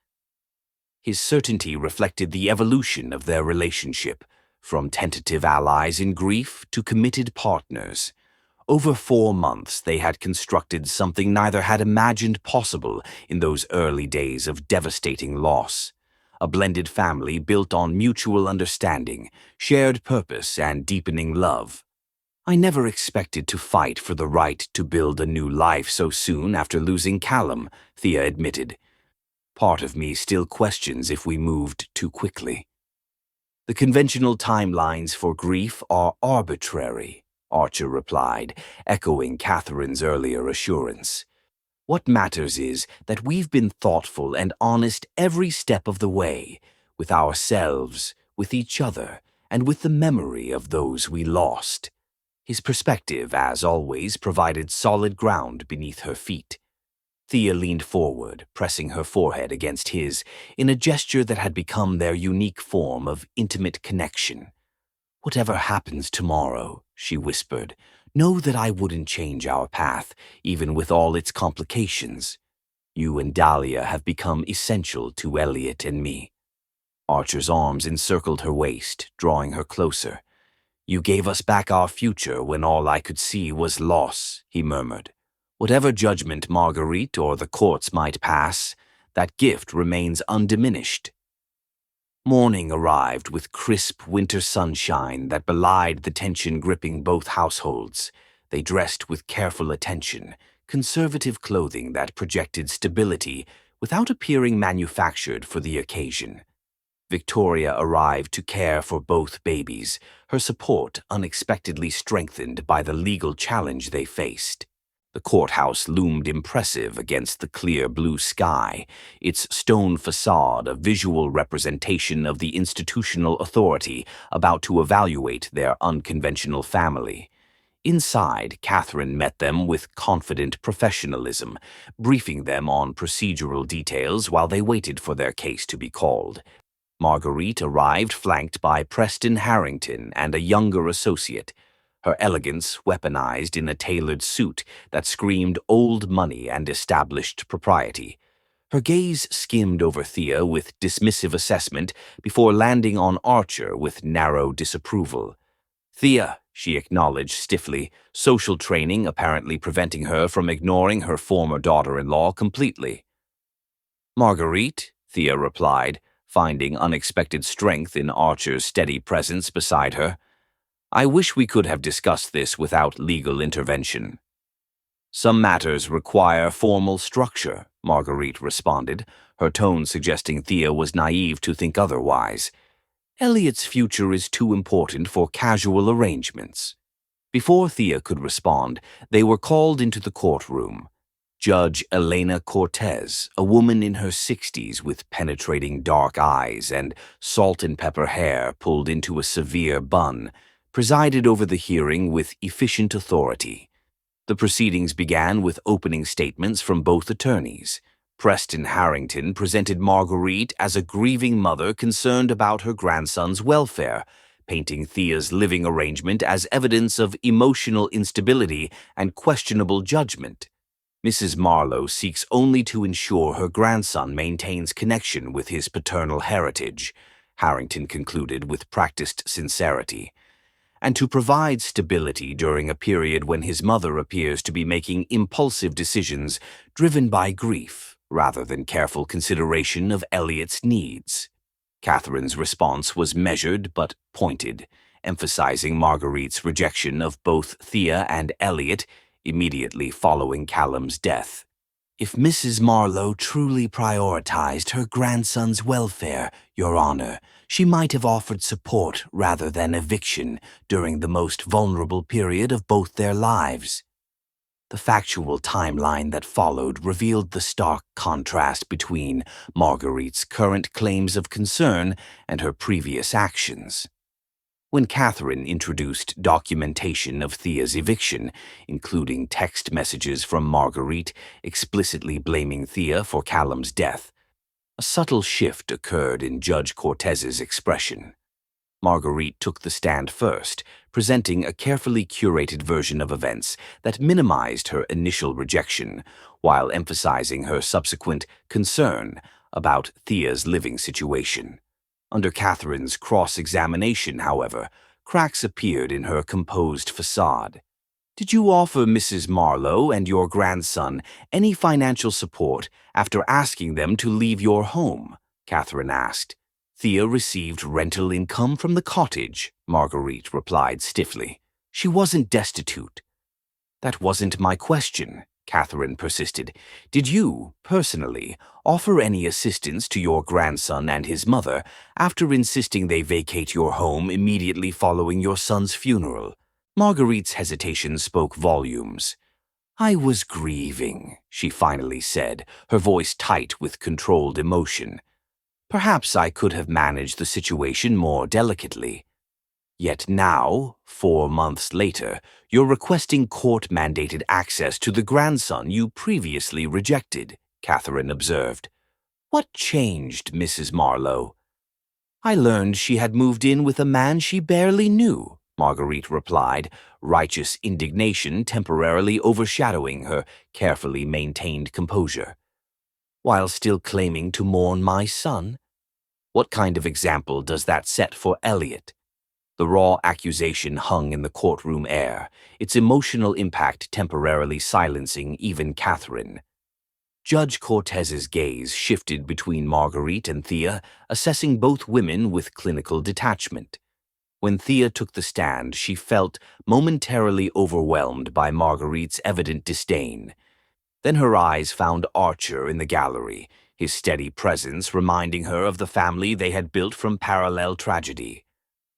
His certainty reflected the evolution of their relationship, from tentative allies in grief to committed partners. Over 4 months, they had constructed something neither had imagined possible in those early days of devastating loss. A blended family built on mutual understanding, shared purpose, and deepening love. "I never expected to fight for the right to build a new life so soon after losing Callum," Thea admitted. "Part of me still questions if we moved too quickly." "The conventional timelines for grief are arbitrary," Archer replied, echoing Catherine's earlier assurance. "What matters is that we've been thoughtful and honest every step of the way, with ourselves, with each other, and with the memory of those we lost." His perspective, as always, provided solid ground beneath her feet. Thea leaned forward, pressing her forehead against his, in a gesture that had become their unique form of intimate connection. "Whatever happens tomorrow," she whispered, "know that I wouldn't change our path, even with all its complications. You and Dahlia have become essential to Elliot and me." Archer's arms encircled her waist, drawing her closer. "You gave us back our future when all I could see was loss," he murmured. "Whatever judgment Marguerite or the courts might pass, that gift remains undiminished." Morning arrived with crisp winter sunshine that belied the tension gripping both households. They dressed with careful attention, conservative clothing that projected stability without appearing manufactured for the occasion. Victoria arrived to care for both babies, her support unexpectedly strengthened by the legal challenge they faced. The courthouse loomed impressive against the clear blue sky, its stone facade a visual representation of the institutional authority about to evaluate their unconventional family. Inside, Catherine met them with confident professionalism, briefing them on procedural details while they waited for their case to be called. Marguerite arrived flanked by Preston Harrington and a younger associate, her elegance weaponized in a tailored suit that screamed old money and established propriety. Her gaze skimmed over Thea with dismissive assessment before landing on Archer with narrow disapproval. "Thea," she acknowledged stiffly, social training apparently preventing her from ignoring her former daughter-in-law completely. "Marguerite," Thea replied, finding unexpected strength in Archer's steady presence beside her. "I wish we could have discussed this without legal intervention." "Some matters require formal structure," Marguerite responded, her tone suggesting Thea was naive to think otherwise. "Elliot's future is too important for casual arrangements." Before Thea could respond, they were called into the courtroom. Judge Elena Cortez, a woman in her 60s with penetrating dark eyes and salt-and-pepper hair pulled into a severe bun, presided over the hearing with efficient authority. The proceedings began with opening statements from both attorneys. Preston Harrington presented Marguerite as a grieving mother concerned about her grandson's welfare, painting Thea's living arrangement as evidence of emotional instability and questionable judgment. Mrs. Marlowe seeks only to ensure her grandson maintains connection with his paternal heritage, Harrington concluded with practiced sincerity, and to provide stability during a period when his mother appears to be making impulsive decisions driven by grief rather than careful consideration of Elliot's needs. Catherine's response was measured but pointed, emphasizing Marguerite's rejection of both Thea and Elliot immediately following Callum's death. "If Mrs. Marlowe truly prioritized her grandson's welfare, Your Honor, she might have offered support rather than eviction during the most vulnerable period of both their lives." The factual timeline that followed revealed the stark contrast between Marguerite's current claims of concern and her previous actions. When Catherine introduced documentation of Thea's eviction, including text messages from Marguerite explicitly blaming Thea for Callum's death, a subtle shift occurred in Judge Cortez's expression. Marguerite took the stand first, presenting a carefully curated version of events that minimized her initial rejection, while emphasizing her subsequent concern about Thea's living situation. Under Catherine's cross-examination, however, cracks appeared in her composed facade. "Did you offer Mrs. Marlowe and your grandson any financial support after asking them to leave your home?" Catherine asked. "Thea received rental income from the cottage," Marguerite replied stiffly. "She wasn't destitute." "That wasn't my question," Catherine persisted. "Did you, personally, offer any assistance to your grandson and his mother after insisting they vacate your home immediately following your son's funeral?" Marguerite's hesitation spoke volumes. "I was grieving," she finally said, her voice tight with controlled emotion. "Perhaps I could have managed the situation more delicately." Yet now, 4 months later, you're requesting court-mandated access to the grandson you previously rejected, Catherine observed. What changed, Mrs. Marlowe? I learned she had moved in with a man she barely knew, Marguerite replied, righteous indignation temporarily overshadowing her carefully maintained composure. While still claiming to mourn my son? What kind of example does that set for Elliot? The raw accusation hung in the courtroom air, its emotional impact temporarily silencing even Catherine. Judge Cortez's gaze shifted between Marguerite and Thea, assessing both women with clinical detachment. When Thea took the stand, she felt momentarily overwhelmed by Marguerite's evident disdain. Then her eyes found Archer in the gallery, his steady presence reminding her of the family they had built from parallel tragedy.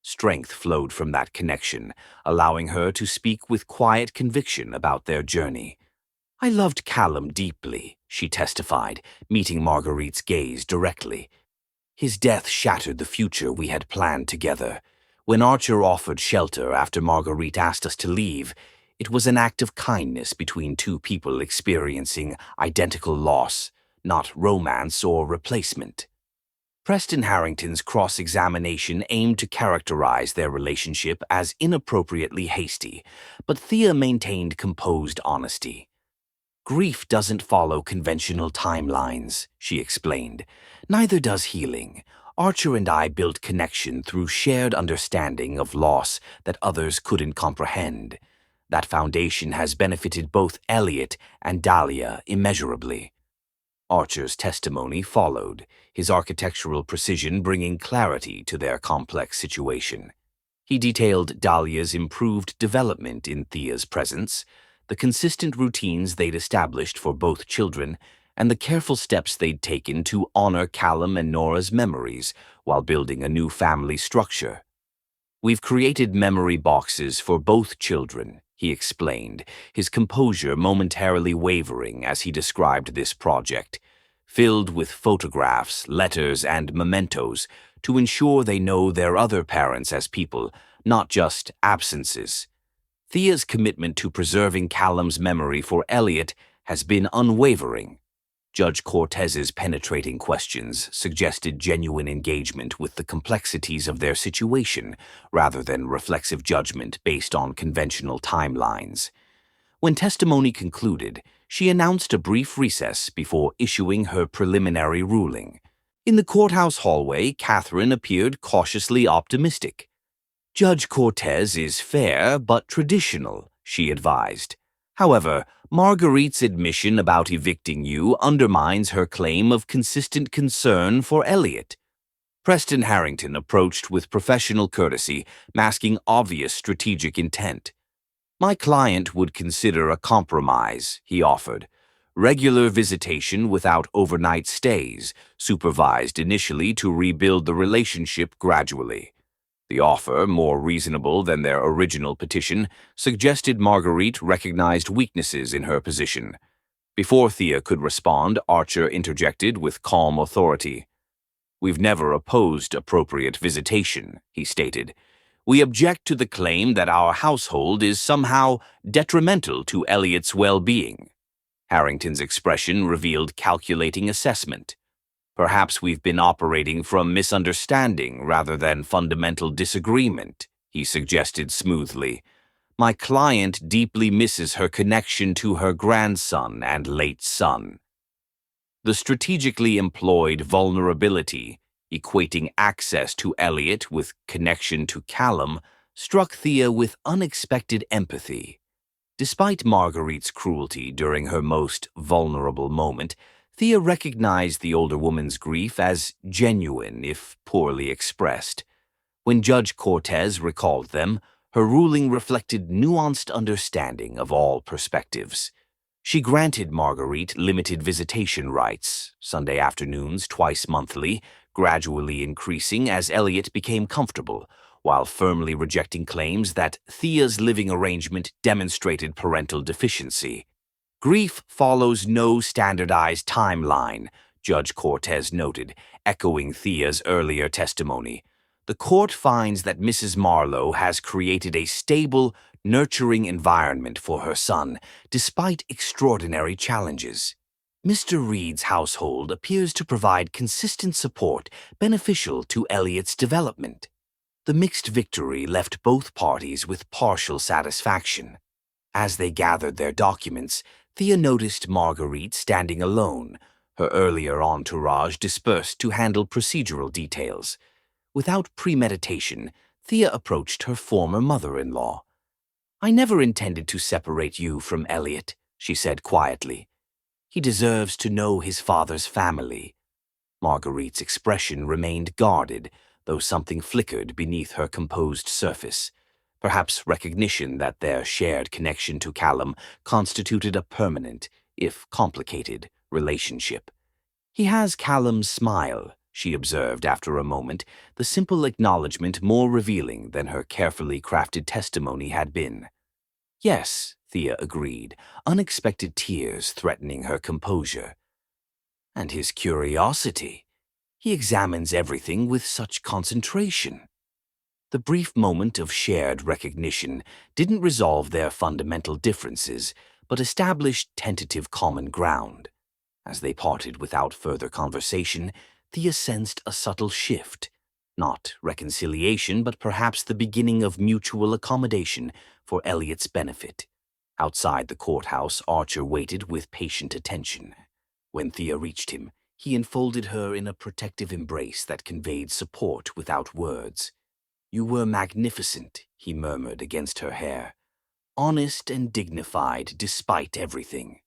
Strength flowed from that connection, allowing her to speak with quiet conviction about their journey. I loved Callum deeply, she testified, meeting Marguerite's gaze directly. His death shattered the future we had planned together. When Archer offered shelter after Marguerite asked us to leave, it was an act of kindness between two people experiencing identical loss, not romance or replacement. Preston Harrington's cross-examination aimed to characterize their relationship as inappropriately hasty, but Thea maintained composed honesty. Grief doesn't follow conventional timelines, she explained. Neither does healing. Archer and I built connection through shared understanding of loss that others couldn't comprehend. That foundation has benefited both Elliot and Dahlia immeasurably. Archer's testimony followed, his architectural precision bringing clarity to their complex situation. He detailed Dahlia's improved development in Thea's presence, the consistent routines they'd established for both children, and the careful steps they'd taken to honor Callum and Nora's memories while building a new family structure. We've created memory boxes for both children, he explained, his composure momentarily wavering as he described this project, filled with photographs, letters, and mementos to ensure they know their other parents as people, not just absences. Thea's commitment to preserving Callum's memory for Elliot has been unwavering. Judge Cortez's penetrating questions suggested genuine engagement with the complexities of their situation rather than reflexive judgment based on conventional timelines. When testimony concluded, she announced a brief recess before issuing her preliminary ruling. In the courthouse hallway, Catherine appeared cautiously optimistic. Judge Cortez is fair but traditional, she advised. However, Marguerite's admission about evicting you undermines her claim of consistent concern for Elliot. Preston Harrington approached with professional courtesy, masking obvious strategic intent. My client would consider a compromise, he offered. Regular visitation without overnight stays, supervised initially to rebuild the relationship gradually. The offer, more reasonable than their original petition, suggested Marguerite recognized weaknesses in her position. Before Thea could respond, Archer interjected with calm authority. We've never opposed appropriate visitation, he stated. We object to the claim that our household is somehow detrimental to Elliot's well-being. Harrington's expression revealed calculating assessment. Perhaps we've been operating from misunderstanding rather than fundamental disagreement, he suggested smoothly. My client deeply misses her connection to her grandson and late son. The strategically employed vulnerability, equating access to Elliot with connection to Callum, struck Thea with unexpected empathy. Despite Marguerite's cruelty during her most vulnerable moment, Thea recognized the older woman's grief as genuine, if poorly expressed. When Judge Cortez recalled them, her ruling reflected nuanced understanding of all perspectives. She granted Marguerite limited visitation rights, Sunday afternoons twice monthly, gradually increasing as Elliot became comfortable, while firmly rejecting claims that Thea's living arrangement demonstrated parental deficiency. Grief follows no standardized timeline, Judge Cortez noted, echoing Thea's earlier testimony. The court finds that Mrs. Marlowe has created a stable, nurturing environment for her son, despite extraordinary challenges. Mr. Reed's household appears to provide consistent support beneficial to Elliot's development. The mixed victory left both parties with partial satisfaction. As they gathered their documents, Thea noticed Marguerite standing alone, her earlier entourage dispersed to handle procedural details. Without premeditation, Thea approached her former mother-in-law. "I never intended to separate you from Elliot," she said quietly. "He deserves to know his father's family." Marguerite's expression remained guarded, though something flickered beneath her composed surface. Perhaps recognition that their shared connection to Callum constituted a permanent, if complicated, relationship. "He has Callum's smile," she observed after a moment, the simple acknowledgement more revealing than her carefully crafted testimony had been. "Yes," Thea agreed, unexpected tears threatening her composure. "And his curiosity. He examines everything with such concentration." The brief moment of shared recognition didn't resolve their fundamental differences, but established tentative common ground. As they parted without further conversation, Thea sensed a subtle shift. Not reconciliation, but perhaps the beginning of mutual accommodation for Elliot's benefit. Outside the courthouse, Archer waited with patient attention. When Thea reached him, he enfolded her in a protective embrace that conveyed support without words. "You were magnificent," he murmured against her hair. "Honest and dignified despite everything."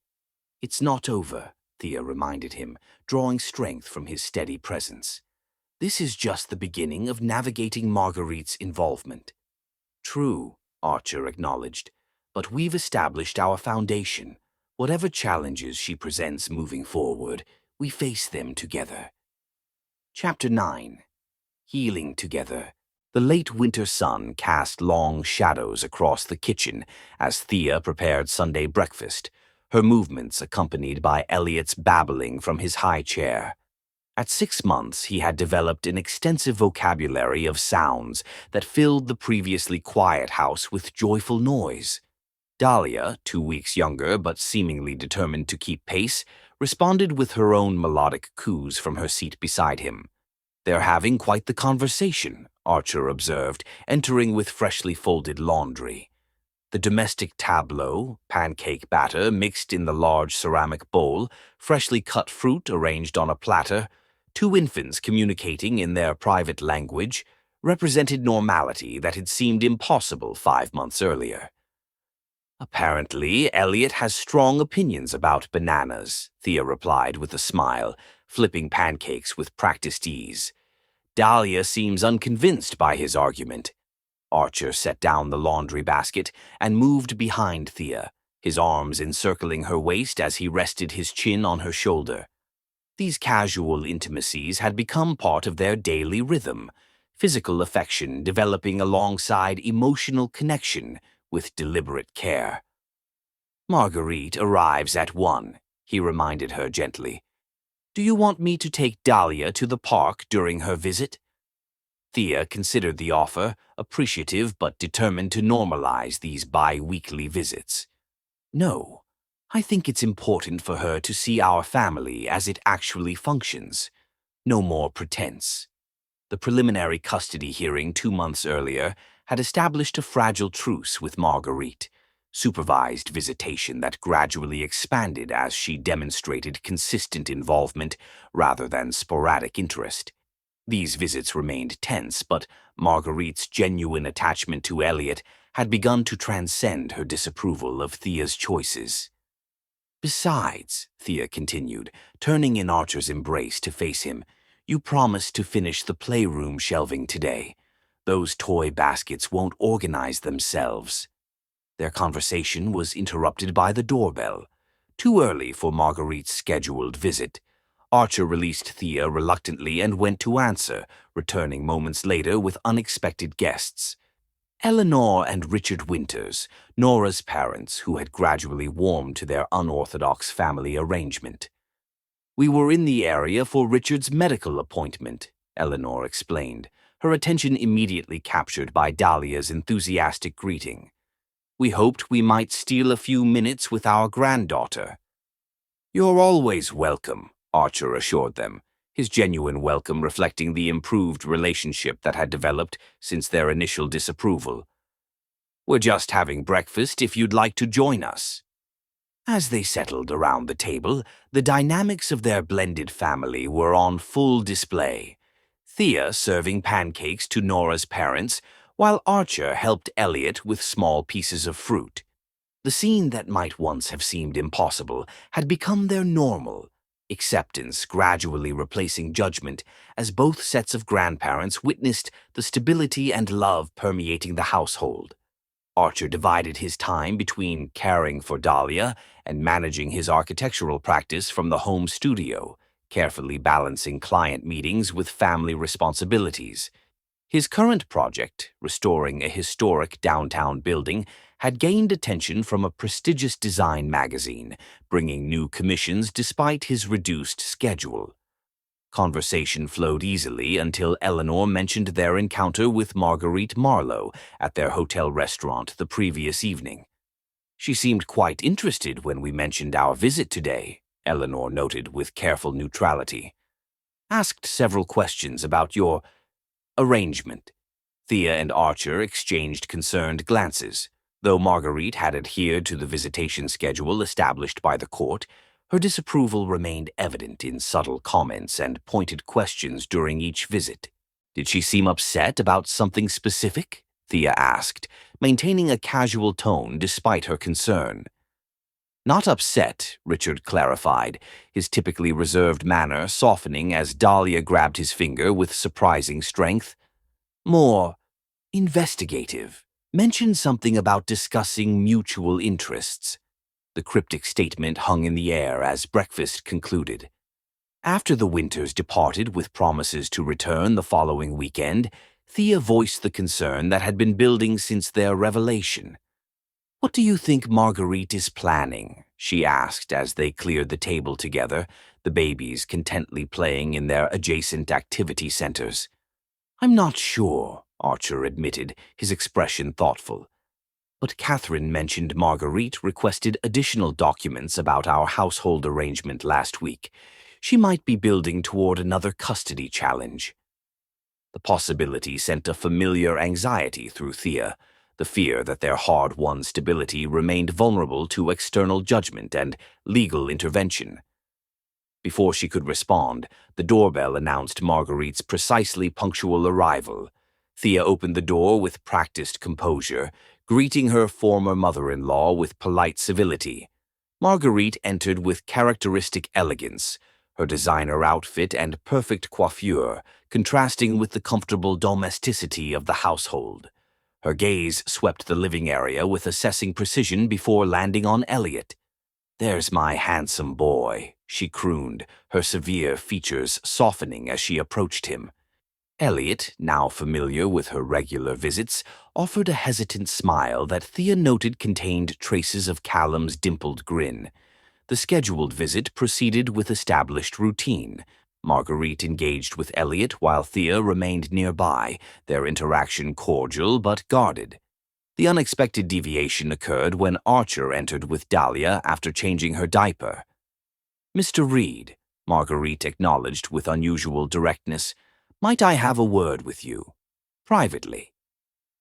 "It's not over," Thea reminded him, drawing strength from his steady presence. "This is just the beginning of navigating Marguerite's involvement." "True," Archer acknowledged, "but we've established our foundation. Whatever challenges she presents moving forward, we face them together." Chapter 9. Healing Together. The late winter sun cast long shadows across the kitchen as Thea prepared Sunday breakfast, her movements accompanied by Elliot's babbling from his high chair. At 6 months, he had developed an extensive vocabulary of sounds that filled the previously quiet house with joyful noise. Dahlia, 2 weeks younger but seemingly determined to keep pace, responded with her own melodic coos from her seat beside him. "They're having quite the conversation," Archer observed, entering with freshly folded laundry. The domestic tableau, pancake batter mixed in the large ceramic bowl, freshly cut fruit arranged on a platter, 2 infants communicating in their private language, represented normality that had seemed impossible 5 months earlier. "Apparently, Elliot has strong opinions about bananas," Thea replied with a smile, flipping pancakes with practiced ease. "Dahlia seems unconvinced by his argument." Archer set down the laundry basket and moved behind Thea, his arms encircling her waist as he rested his chin on her shoulder. These casual intimacies had become part of their daily rhythm, physical affection developing alongside emotional connection with deliberate care. "Marguerite arrives at 1, he reminded her gently. "Do you want me to take Dahlia to the park during her visit?" Thea considered the offer, appreciative but determined to normalize these bi-weekly visits. "No, I think it's important for her to see our family as it actually functions. No more pretense." The preliminary custody hearing 2 months earlier had established a fragile truce with Marguerite, supervised visitation that gradually expanded as she demonstrated consistent involvement rather than sporadic interest. These visits remained tense, but Marguerite's genuine attachment to Elliot had begun to transcend her disapproval of Thea's choices. "Besides," Thea continued, turning in Archer's embrace to face him, "you promised to finish the playroom shelving today. Those toy baskets won't organize themselves." Their conversation was interrupted by the doorbell. Too early for Marguerite's scheduled visit. Archer released Thea reluctantly and went to answer, returning moments later with unexpected guests. Eleanor and Richard Winters, Nora's parents, who had gradually warmed to their unorthodox family arrangement. "We were in the area for Richard's medical appointment," Eleanor explained, her attention immediately captured by Dahlia's enthusiastic greeting. "We hoped we might steal a few minutes with our granddaughter." "You're always welcome," Archer assured them, his genuine welcome reflecting the improved relationship that had developed since their initial disapproval. "We're just having breakfast if you'd like to join us." As they settled around the table, the dynamics of their blended family were on full display. Thea serving pancakes to Nora's parents, while Archer helped Elliot with small pieces of fruit. The scene that might once have seemed impossible had become their normal, acceptance gradually replacing judgment as both sets of grandparents witnessed the stability and love permeating the household. Archer divided his time between caring for Dahlia and managing his architectural practice from the home studio, carefully balancing client meetings with family responsibilities. His current project, restoring a historic downtown building, had gained attention from a prestigious design magazine, bringing new commissions despite his reduced schedule. Conversation flowed easily until Eleanor mentioned their encounter with Marguerite Marlowe at their hotel restaurant the previous evening. "She seemed quite interested when we mentioned our visit today," Eleanor noted with careful neutrality. "Asked several questions about your arrangement." Thea and Archer exchanged concerned glances. Though Marguerite had adhered to the visitation schedule established by the court, her disapproval remained evident in subtle comments and pointed questions during each visit. "Did she seem upset about something specific?" Thea asked, maintaining a casual tone despite her concern. "Not upset," Richard clarified, his typically reserved manner softening as Dahlia grabbed his finger with surprising strength. "More investigative. Mentioned something about discussing mutual interests." The cryptic statement hung in the air as breakfast concluded. After the Winters departed with promises to return the following weekend, Thea voiced the concern that had been building since their revelation. "What do you think Marguerite is planning?" she asked as they cleared the table together, the babies contentedly playing in their adjacent activity centers. "I'm not sure," Archer admitted, his expression thoughtful. "But Catherine mentioned Marguerite requested additional documents about our household arrangement last week. She might be building toward another custody challenge." The possibility sent a familiar anxiety through Thea, the fear that their hard-won stability remained vulnerable to external judgment and legal intervention. Before she could respond, the doorbell announced Marguerite's precisely punctual arrival. Thea opened the door with practiced composure, greeting her former mother-in-law with polite civility. Marguerite entered with characteristic elegance, her designer outfit and perfect coiffure contrasting with the comfortable domesticity of the household. Her gaze swept the living area with assessing precision before landing on Elliot. "There's my handsome boy," she crooned, her severe features softening as she approached him. Elliot, now familiar with her regular visits, offered a hesitant smile that Thea noted contained traces of Callum's dimpled grin. The scheduled visit proceeded with established routine. Marguerite engaged with Elliot while Thea remained nearby, their interaction cordial but guarded. The unexpected deviation occurred when Archer entered with Dahlia after changing her diaper. "Mr. Reed," Marguerite acknowledged with unusual directness, "might I have a word with you? Privately."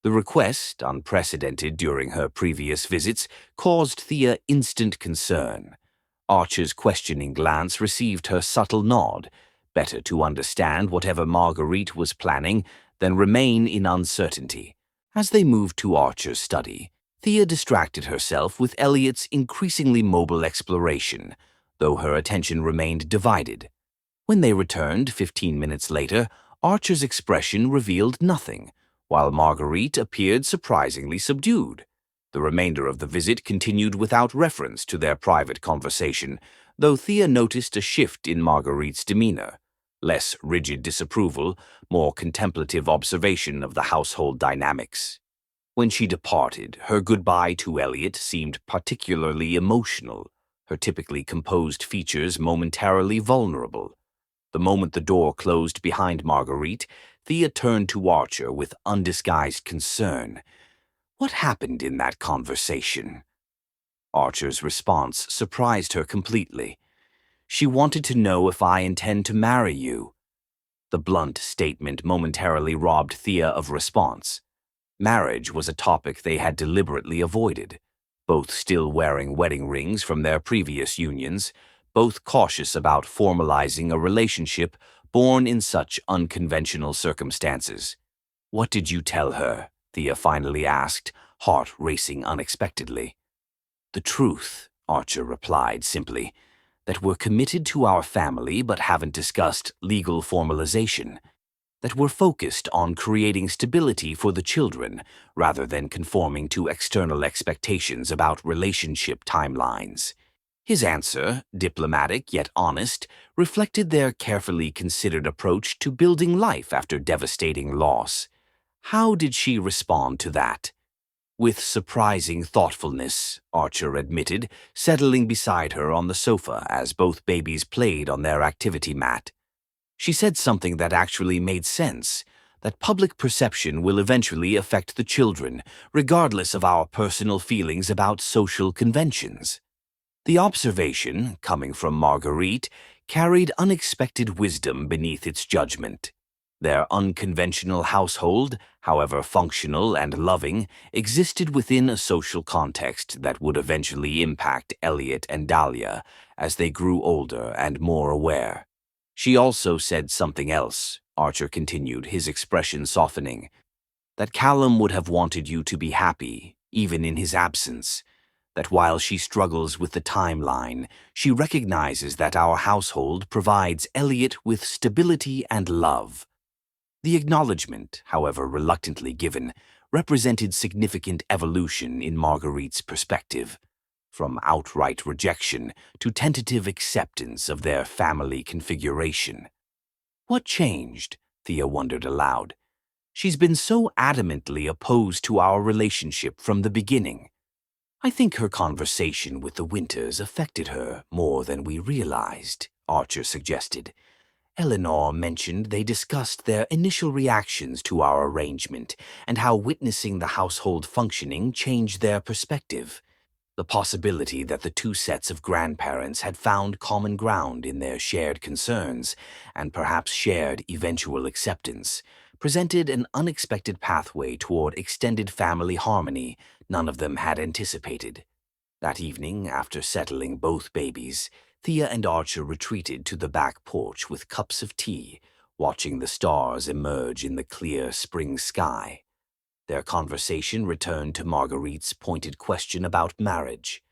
The request, unprecedented during her previous visits, caused Thea instant concern. Archer's questioning glance received her subtle nod, better to understand whatever Marguerite was planning than remain in uncertainty. As they moved to Archer's study, Thea distracted herself with Elliot's increasingly mobile exploration, though her attention remained divided. When they returned 15 minutes later, Archer's expression revealed nothing, while Marguerite appeared surprisingly subdued. The remainder of the visit continued without reference to their private conversation, though Thea noticed a shift in Marguerite's demeanor. Less rigid disapproval, more contemplative observation of the household dynamics. When she departed, her goodbye to Elliot seemed particularly emotional, her typically composed features momentarily vulnerable. The moment the door closed behind Marguerite, Thea turned to Archer with undisguised concern. What happened in that conversation? Archer's response surprised her completely. She wanted to know if I intend to marry you. The blunt statement momentarily robbed Thea of response. Marriage was a topic they had deliberately avoided, both still wearing wedding rings from their previous unions, both cautious about formalizing a relationship born in such unconventional circumstances. "What did you tell her?" Thea finally asked, heart racing unexpectedly. "The truth," Archer replied simply, "that we're committed to our family but haven't discussed legal formalization, that we're focused on creating stability for the children rather than conforming to external expectations about relationship timelines." His answer, diplomatic yet honest, reflected their carefully considered approach to building life after devastating loss. How did she respond to that? "With surprising thoughtfulness," Archer admitted, settling beside her on the sofa as both babies played on their activity mat. "She said something that actually made sense, that public perception will eventually affect the children, regardless of our personal feelings about social conventions." The observation, coming from Marguerite, carried unexpected wisdom beneath its judgment. Their unconventional household, however functional and loving, existed within a social context that would eventually impact Elliot and Dahlia as they grew older and more aware. "She also said something else," Archer continued, his expression softening, "that Callum would have wanted you to be happy, even in his absence. That while she struggles with the timeline, she recognizes that our household provides Elliot with stability and love." The acknowledgement, however reluctantly given, represented significant evolution in Marguerite's perspective, from outright rejection to tentative acceptance of their family configuration. What changed? Thea wondered aloud. She's been so adamantly opposed to our relationship from the beginning. "I think her conversation with the Winters affected her more than we realized," Archer suggested. "Eleanor mentioned they discussed their initial reactions to our arrangement and how witnessing the household functioning changed their perspective. The possibility that the two sets of grandparents had found common ground in their shared concerns, and perhaps shared eventual acceptance, presented an unexpected pathway toward extended family harmony none of them had anticipated." That evening, after settling both babies, Thea and Archer retreated to the back porch with cups of tea, watching the stars emerge in the clear spring sky. Their conversation returned to Marguerite's pointed question about marriage.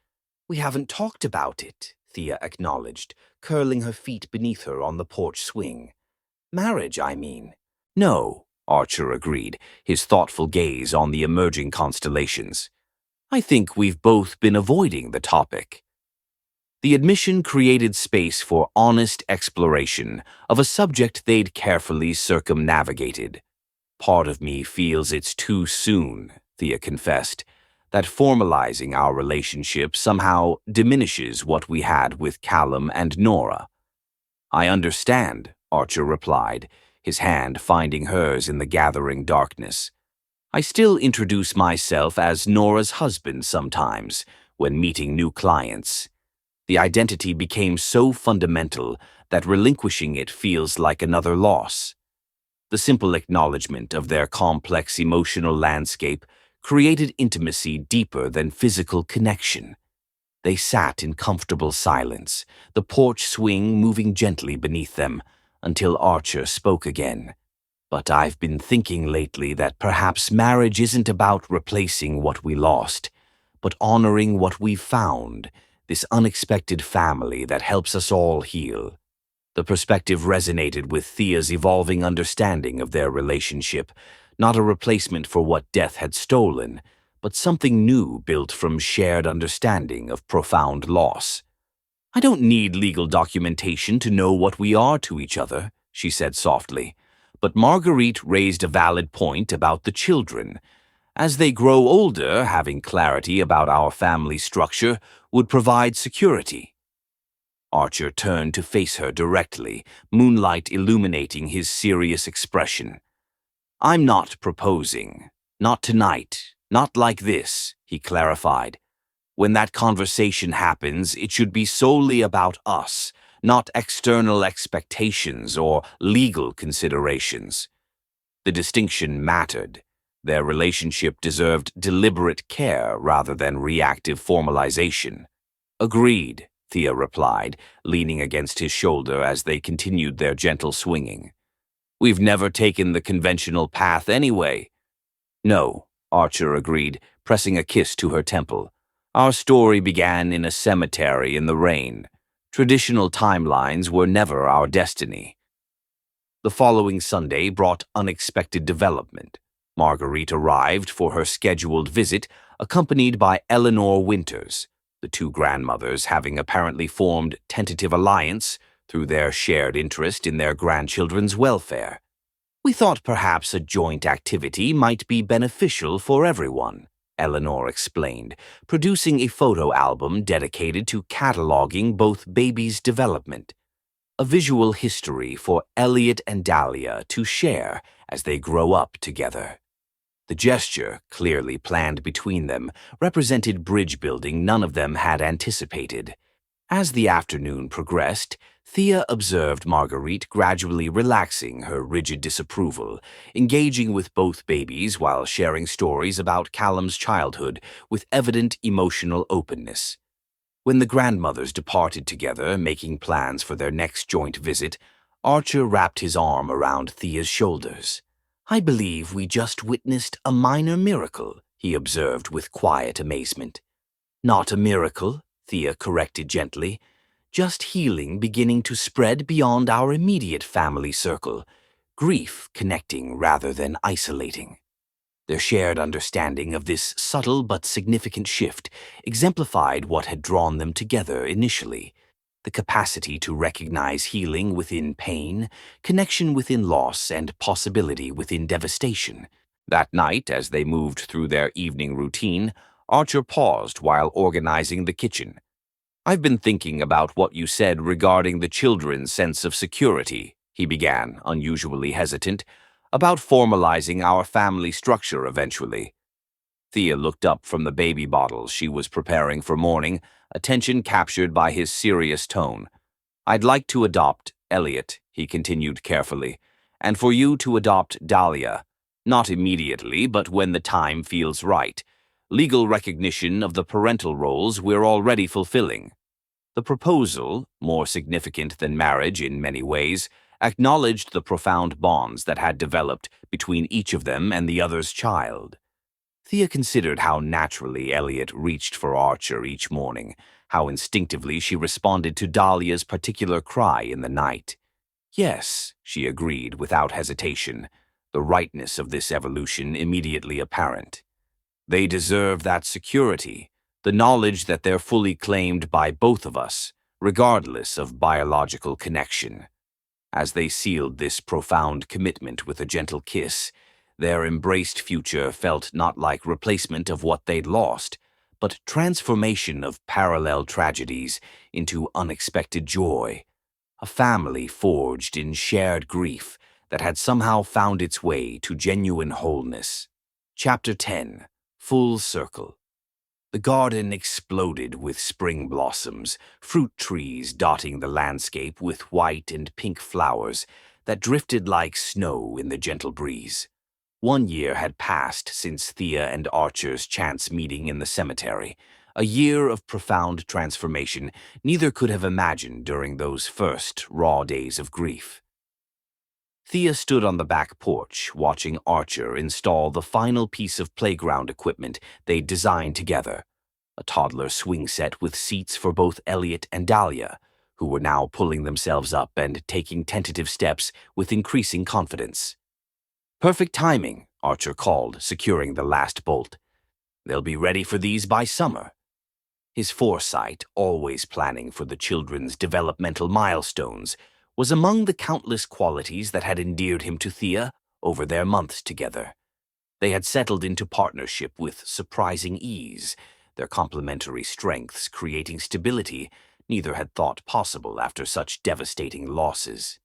"We haven't talked about it," Thea acknowledged, curling her feet beneath her on the porch swing. "Marriage, I mean." "No," Archer agreed, his thoughtful gaze on the emerging constellations. "I think we've both been avoiding the topic." The admission created space for honest exploration of a subject they'd carefully circumnavigated. "Part of me feels it's too soon," Thea confessed, "that formalizing our relationship somehow diminishes what we had with Callum and Nora." "I understand," Archer replied, his hand finding hers in the gathering darkness. "I still introduce myself as Nora's husband sometimes when meeting new clients. The identity became so fundamental that relinquishing it feels like another loss." The simple acknowledgement of their complex emotional landscape created intimacy deeper than physical connection. They sat in comfortable silence, the porch swing moving gently beneath them, until Archer spoke again. "But I've been thinking lately that perhaps marriage isn't about replacing what we lost, but honoring what we've found, this unexpected family that helps us all heal." The perspective resonated with Thea's evolving understanding of their relationship, not a replacement for what death had stolen, but something new built from shared understanding of profound loss. "I don't need legal documentation to know what we are to each other," she said softly, but Marguerite raised a valid point about the children. "As they grow older, having clarity about our family structure would provide security." Archer turned to face her directly, moonlight illuminating his serious expression. I'm not proposing. Not tonight. Not like this, he clarified. When that conversation happens, it should be solely about us, not external expectations or legal considerations. The distinction mattered. Their relationship deserved deliberate care rather than reactive formalization. Agreed, Thea replied, leaning against his shoulder as they continued their gentle swinging. We've never taken the conventional path anyway. No, Archer agreed, pressing a kiss to her temple. Our story began in a cemetery in the rain. Traditional timelines were never our destiny. The following Sunday brought unexpected development. Marguerite arrived for her scheduled visit, accompanied by Eleanor Winters, the two grandmothers having apparently formed tentative alliance through their shared interest in their grandchildren's welfare. We thought perhaps a joint activity might be beneficial for everyone, Eleanor explained, producing a photo album dedicated to cataloging both babies' development. A visual history for Elliot and Dahlia to share as they grow up together. The gesture, clearly planned between them, represented bridge building none of them had anticipated. As the afternoon progressed, Thea observed Marguerite gradually relaxing her rigid disapproval, engaging with both babies while sharing stories about Callum's childhood with evident emotional openness. When the grandmothers departed together, making plans for their next joint visit, Archer wrapped his arm around Thea's shoulders. I believe we just witnessed a minor miracle, he observed with quiet amazement. Not a miracle, Thea corrected gently. Just healing beginning to spread beyond our immediate family circle. Grief connecting rather than isolating. Their shared understanding of this subtle but significant shift exemplified what had drawn them together initially: the capacity to recognize healing within pain, connection within loss, and possibility within devastation. That night, as they moved through their evening routine, Archer paused while organizing the kitchen. I've been thinking about what you said regarding the children's sense of security, he began, unusually hesitant, about formalizing our family structure eventually. Thea looked up from the baby bottles she was preparing for morning, attention captured by his serious tone. I'd like to adopt Elliot, he continued carefully, and for you to adopt Dahlia. Not immediately, but when the time feels right. Legal recognition of the parental roles we're already fulfilling. The proposal, more significant than marriage in many ways, acknowledged the profound bonds that had developed between each of them and the other's child. Thea considered how naturally Elliot reached for Archer each morning, how instinctively she responded to Dahlia's particular cry in the night. Yes, she agreed without hesitation, the rightness of this evolution immediately apparent. They deserve that security, the knowledge that they're fully claimed by both of us, regardless of biological connection. As they sealed this profound commitment with a gentle kiss, their embraced future felt not like replacement of what they'd lost, but transformation of parallel tragedies into unexpected joy. A family forged in shared grief that had somehow found its way to genuine wholeness. Chapter 10. Full Circle. The garden exploded with spring blossoms, fruit trees dotting the landscape with white and pink flowers that drifted like snow in the gentle breeze. 1 year had passed since Thea and Archer's chance meeting in the cemetery, a year of profound transformation neither could have imagined during those first raw days of grief. Thea stood on the back porch, watching Archer install the final piece of playground equipment they'd designed together, a toddler swing set with seats for both Elliot and Dahlia, who were now pulling themselves up and taking tentative steps with increasing confidence. Perfect timing, Archer called, securing the last bolt. They'll be ready for these by summer. His foresight, always planning for the children's developmental milestones, was among the countless qualities that had endeared him to Thea over their months together. They had settled into partnership with surprising ease, their complementary strengths creating stability neither had thought possible after such devastating losses.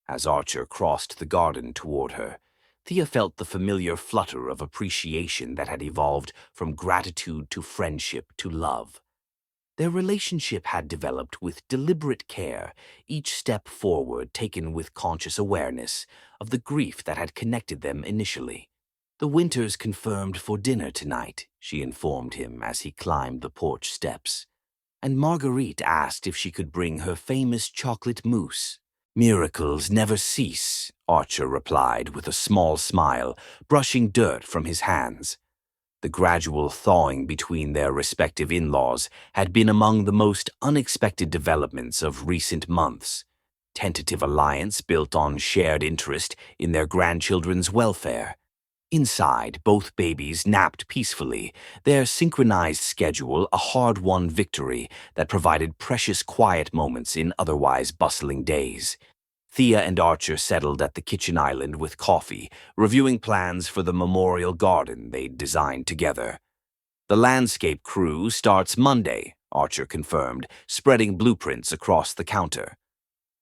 As Archer crossed the garden toward her, Thea felt the familiar flutter of appreciation that had evolved from gratitude to friendship to love. Their relationship had developed with deliberate care, each step forward taken with conscious awareness of the grief that had connected them initially. "The Winters confirmed for dinner tonight," she informed him as he climbed the porch steps. "And Marguerite asked if she could bring her famous chocolate mousse." "Miracles never cease," Archer replied with a small smile, brushing dirt from his hands. The gradual thawing between their respective in-laws had been among the most unexpected developments of recent months. Tentative alliance built on shared interest in their grandchildren's welfare. Inside, both babies napped peacefully, their synchronized schedule a hard-won victory that provided precious quiet moments in otherwise bustling days. Thea and Archer settled at the kitchen island with coffee, reviewing plans for the memorial garden they'd designed together. "The landscape crew starts Monday," Archer confirmed, spreading blueprints across the counter.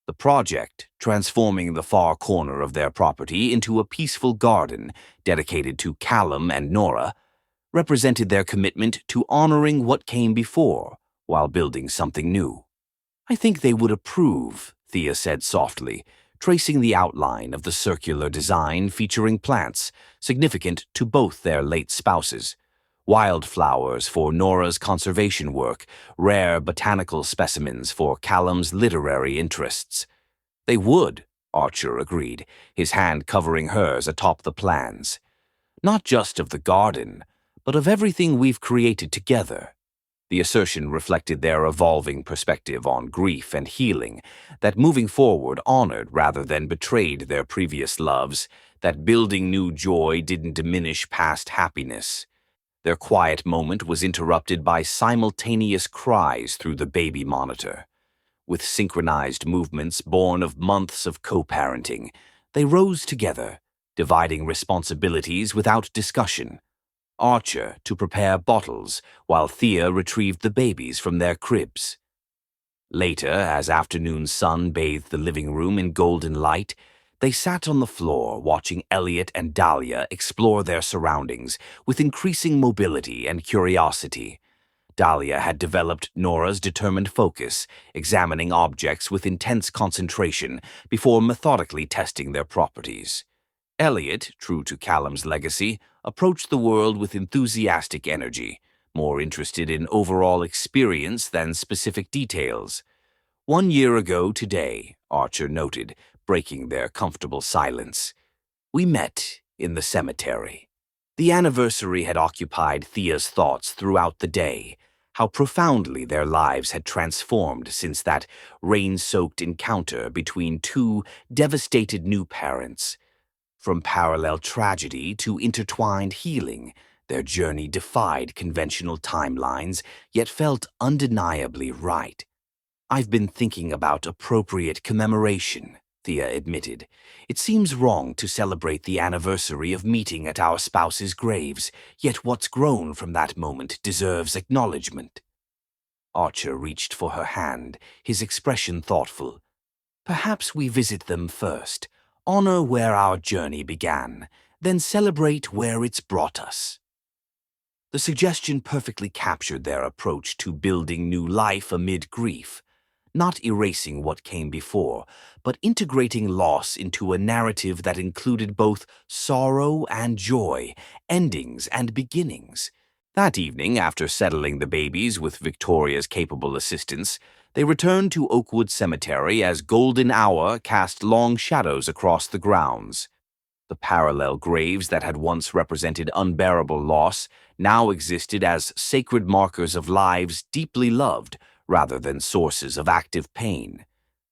The project, transforming the far corner of their property into a peaceful garden dedicated to Callum and Nora, represented their commitment to honoring what came before while building something new. "I think they would approve," Thea said softly, tracing the outline of the circular design featuring plants significant to both their late spouses. Wildflowers for Nora's conservation work, rare botanical specimens for Callum's literary interests. "They would," Archer agreed, his hand covering hers atop the plans. "Not just of the garden, but of everything we've created together." The assertion reflected their evolving perspective on grief and healing, that moving forward honored rather than betrayed their previous loves, that building new joy didn't diminish past happiness. Their quiet moment was interrupted by simultaneous cries through the baby monitor. With synchronized movements born of months of co-parenting, they rose together, dividing responsibilities without discussion. Archer to prepare bottles, while Thea retrieved the babies from their cribs. Later, as afternoon sun bathed the living room in golden light, they sat on the floor watching Elliot and Dahlia explore their surroundings with increasing mobility and curiosity. Dahlia had developed Nora's determined focus, examining objects with intense concentration before methodically testing their properties. Elliot, true to Callum's legacy, approached the world with enthusiastic energy, more interested in overall experience than specific details. "1 year ago today," Archer noted, breaking their comfortable silence, "we met in the cemetery." The anniversary had occupied Thea's thoughts throughout the day, how profoundly their lives had transformed since that rain-soaked encounter between two devastated new parents. From parallel tragedy to intertwined healing, their journey defied conventional timelines, yet felt undeniably right. "I've been thinking about appropriate commemoration," Thea admitted. "It seems wrong to celebrate the anniversary of meeting at our spouses' graves, yet what's grown from that moment deserves acknowledgement." Archer reached for her hand, his expression thoughtful. "Perhaps we visit them first, honor where our journey began, then celebrate where it's brought us." The suggestion perfectly captured their approach to building new life amid grief, not erasing what came before, but integrating loss into a narrative that included both sorrow and joy, endings and beginnings. That evening, after settling the babies with Victoria's capable assistance, they returned to Oakwood Cemetery as golden hour cast long shadows across the grounds. The parallel graves that had once represented unbearable loss now existed as sacred markers of lives deeply loved rather than sources of active pain.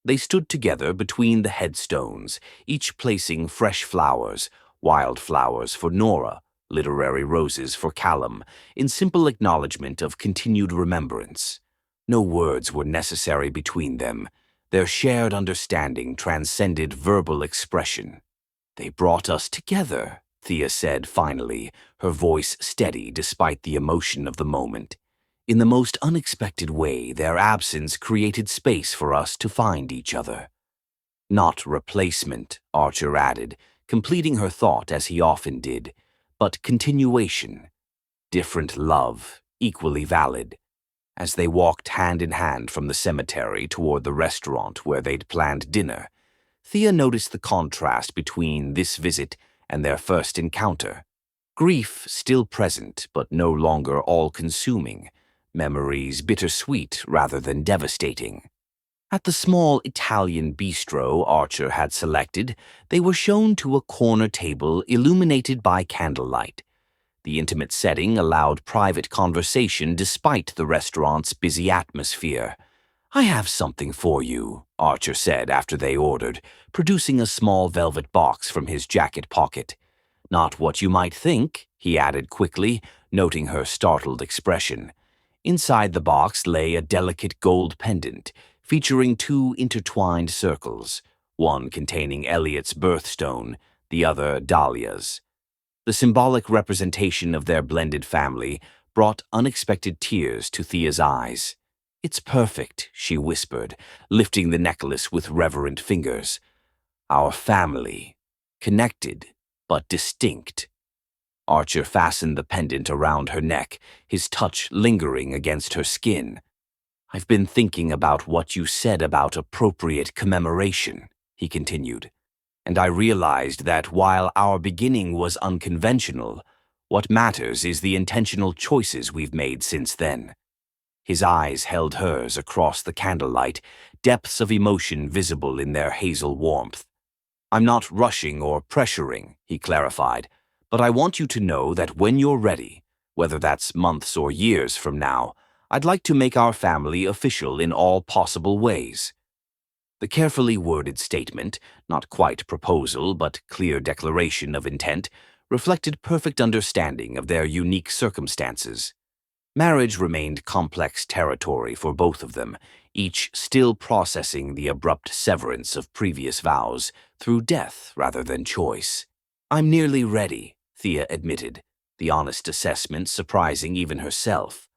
They stood together between the headstones, each placing fresh flowers, wildflowers for Nora, literary roses for Callum, in simple acknowledgement of continued remembrance. No words were necessary between them. Their shared understanding transcended verbal expression. "They brought us together," Thea said finally, her voice steady despite the emotion of the moment. "In the most unexpected way, their absence created space for us to find each other." "Not replacement," Archer added, completing her thought as he often did, but continuation. Different love, equally valid. As they walked hand in hand from the cemetery toward the restaurant where they'd planned dinner, Thea noticed the contrast between this visit and their first encounter. Grief still present, but no longer all-consuming. Memories bittersweet rather than devastating. At the small Italian bistro Archer had selected, they were shown to a corner table illuminated by candlelight. The intimate setting allowed private conversation despite the restaurant's busy atmosphere. "I have something for you," Archer said after they ordered, producing a small velvet box from his jacket pocket. "Not what you might think," he added quickly, noting her startled expression. Inside the box lay a delicate gold pendant, featuring two intertwined circles, one containing Elliot's birthstone, the other Dahlia's. The symbolic representation of their blended family brought unexpected tears to Thea's eyes. "It's perfect," she whispered, lifting the necklace with reverent fingers. "Our family, connected but distinct." Archer fastened the pendant around her neck, his touch lingering against her skin. "I've been thinking about what you said about appropriate commemoration," he continued, "and I realized that while our beginning was unconventional, what matters is the intentional choices we've made since then." His eyes held hers across the candlelight, depths of emotion visible in their hazel warmth. "I'm not rushing or pressuring," he clarified, "but I want you to know that when you're ready, whether that's months or years from now, I'd like to make our family official in all possible ways." The carefully worded statement, not quite proposal but clear declaration of intent, reflected perfect understanding of their unique circumstances. Marriage remained complex territory for both of them, each still processing the abrupt severance of previous vows through death rather than choice. "I'm nearly ready," Thea admitted, the honest assessment surprising even herself.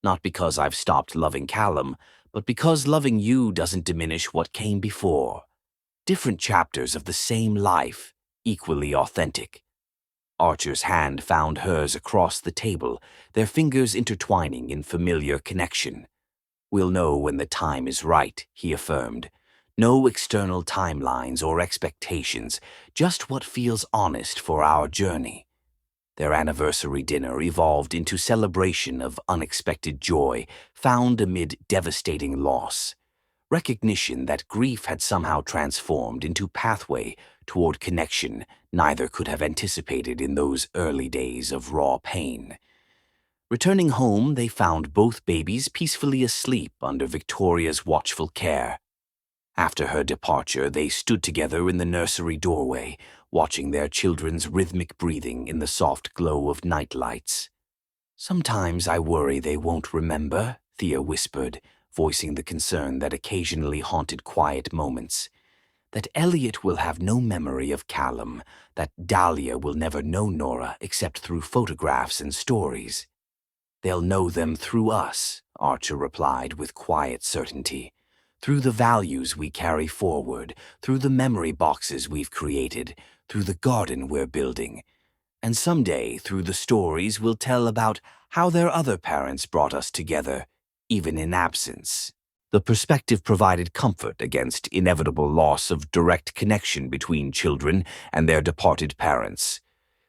"Not because I've stopped loving Callum, but because loving you doesn't diminish what came before. Different chapters of the same life, equally authentic." Archer's hand found hers across the table, their fingers intertwining in familiar connection. "We'll know when the time is right," he affirmed. "No external timelines or expectations, just what feels honest for our journey." Their anniversary dinner evolved into celebration of unexpected joy found amid devastating loss. Recognition that grief had somehow transformed into pathway toward connection neither could have anticipated in those early days of raw pain. Returning home, they found both babies peacefully asleep under Victoria's watchful care. After her departure, they stood together in the nursery doorway, watching their children's rhythmic breathing in the soft glow of night lights. "Sometimes I worry they won't remember," Thea whispered, voicing the concern that occasionally haunted quiet moments. "That Elliot will have no memory of Callum, that Dahlia will never know Nora except through photographs and stories." "They'll know them through us," Archer replied with quiet certainty. "Through the values we carry forward, through the memory boxes we've created, through the garden we're building. And someday through the stories we'll tell about how their other parents brought us together, even in absence." The perspective provided comfort against inevitable loss of direct connection between children and their departed parents.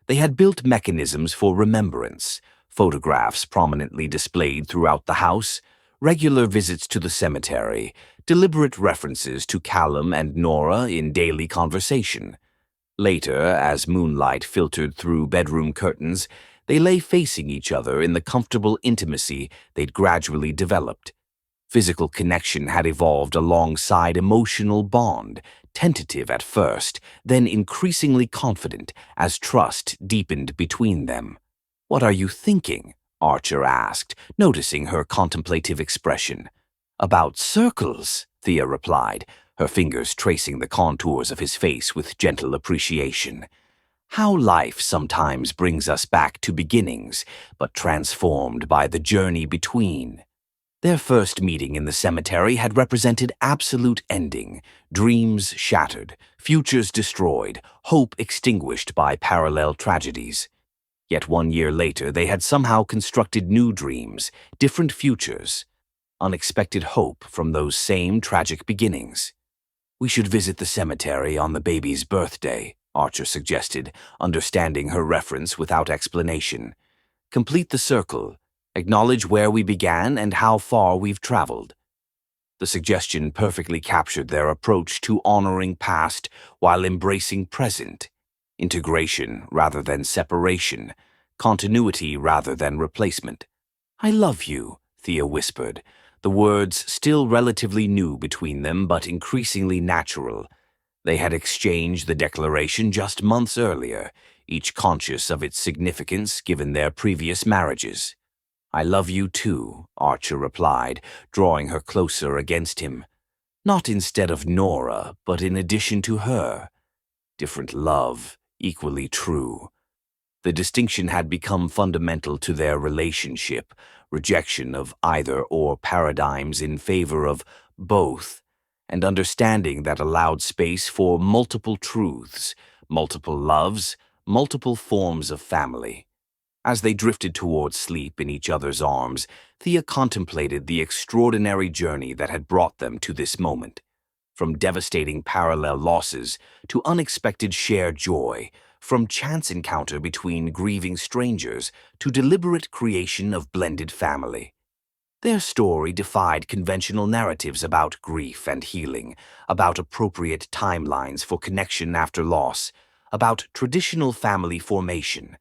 They had built mechanisms for remembrance, photographs prominently displayed throughout the house, regular visits to the cemetery, deliberate references to Callum and Nora in daily conversation. Later, as moonlight filtered through bedroom curtains, they lay facing each other in the comfortable intimacy they'd gradually developed. Physical connection had evolved alongside emotional bond, tentative at first, then increasingly confident as trust deepened between them. "What are you thinking?" Archer asked, noticing her contemplative expression. "About circles," Thea replied, her fingers tracing the contours of his face with gentle appreciation. "How life sometimes brings us back to beginnings, but transformed by the journey between." Their first meeting in the cemetery had represented absolute ending, dreams shattered, futures destroyed, hope extinguished by parallel tragedies. Yet 1 year later, they had somehow constructed new dreams, different futures, unexpected hope from those same tragic beginnings. "We should visit the cemetery on the baby's birthday," Archer suggested, understanding her reference without explanation. "Complete the circle, acknowledge where we began and how far we've traveled." The suggestion perfectly captured their approach to honoring past while embracing present. Integration rather than separation, continuity rather than replacement. "I love you," Thea whispered, the words still relatively new between them but increasingly natural. They had exchanged the declaration just months earlier, each conscious of its significance given their previous marriages. "I love you too," Archer replied, drawing her closer against him. Not instead of Nora, but in addition to her. Different love, equally true. The distinction had become fundamental to their relationship, rejection of either-or paradigms in favor of both, and understanding that allowed space for multiple truths, multiple loves, multiple forms of family. As they drifted towards sleep in each other's arms, Thea contemplated the extraordinary journey that had brought them to this moment. From devastating parallel losses to unexpected shared joy, from chance encounter between grieving strangers to deliberate creation of blended family. Their story defied conventional narratives about grief and healing, about appropriate timelines for connection after loss, about traditional family formation,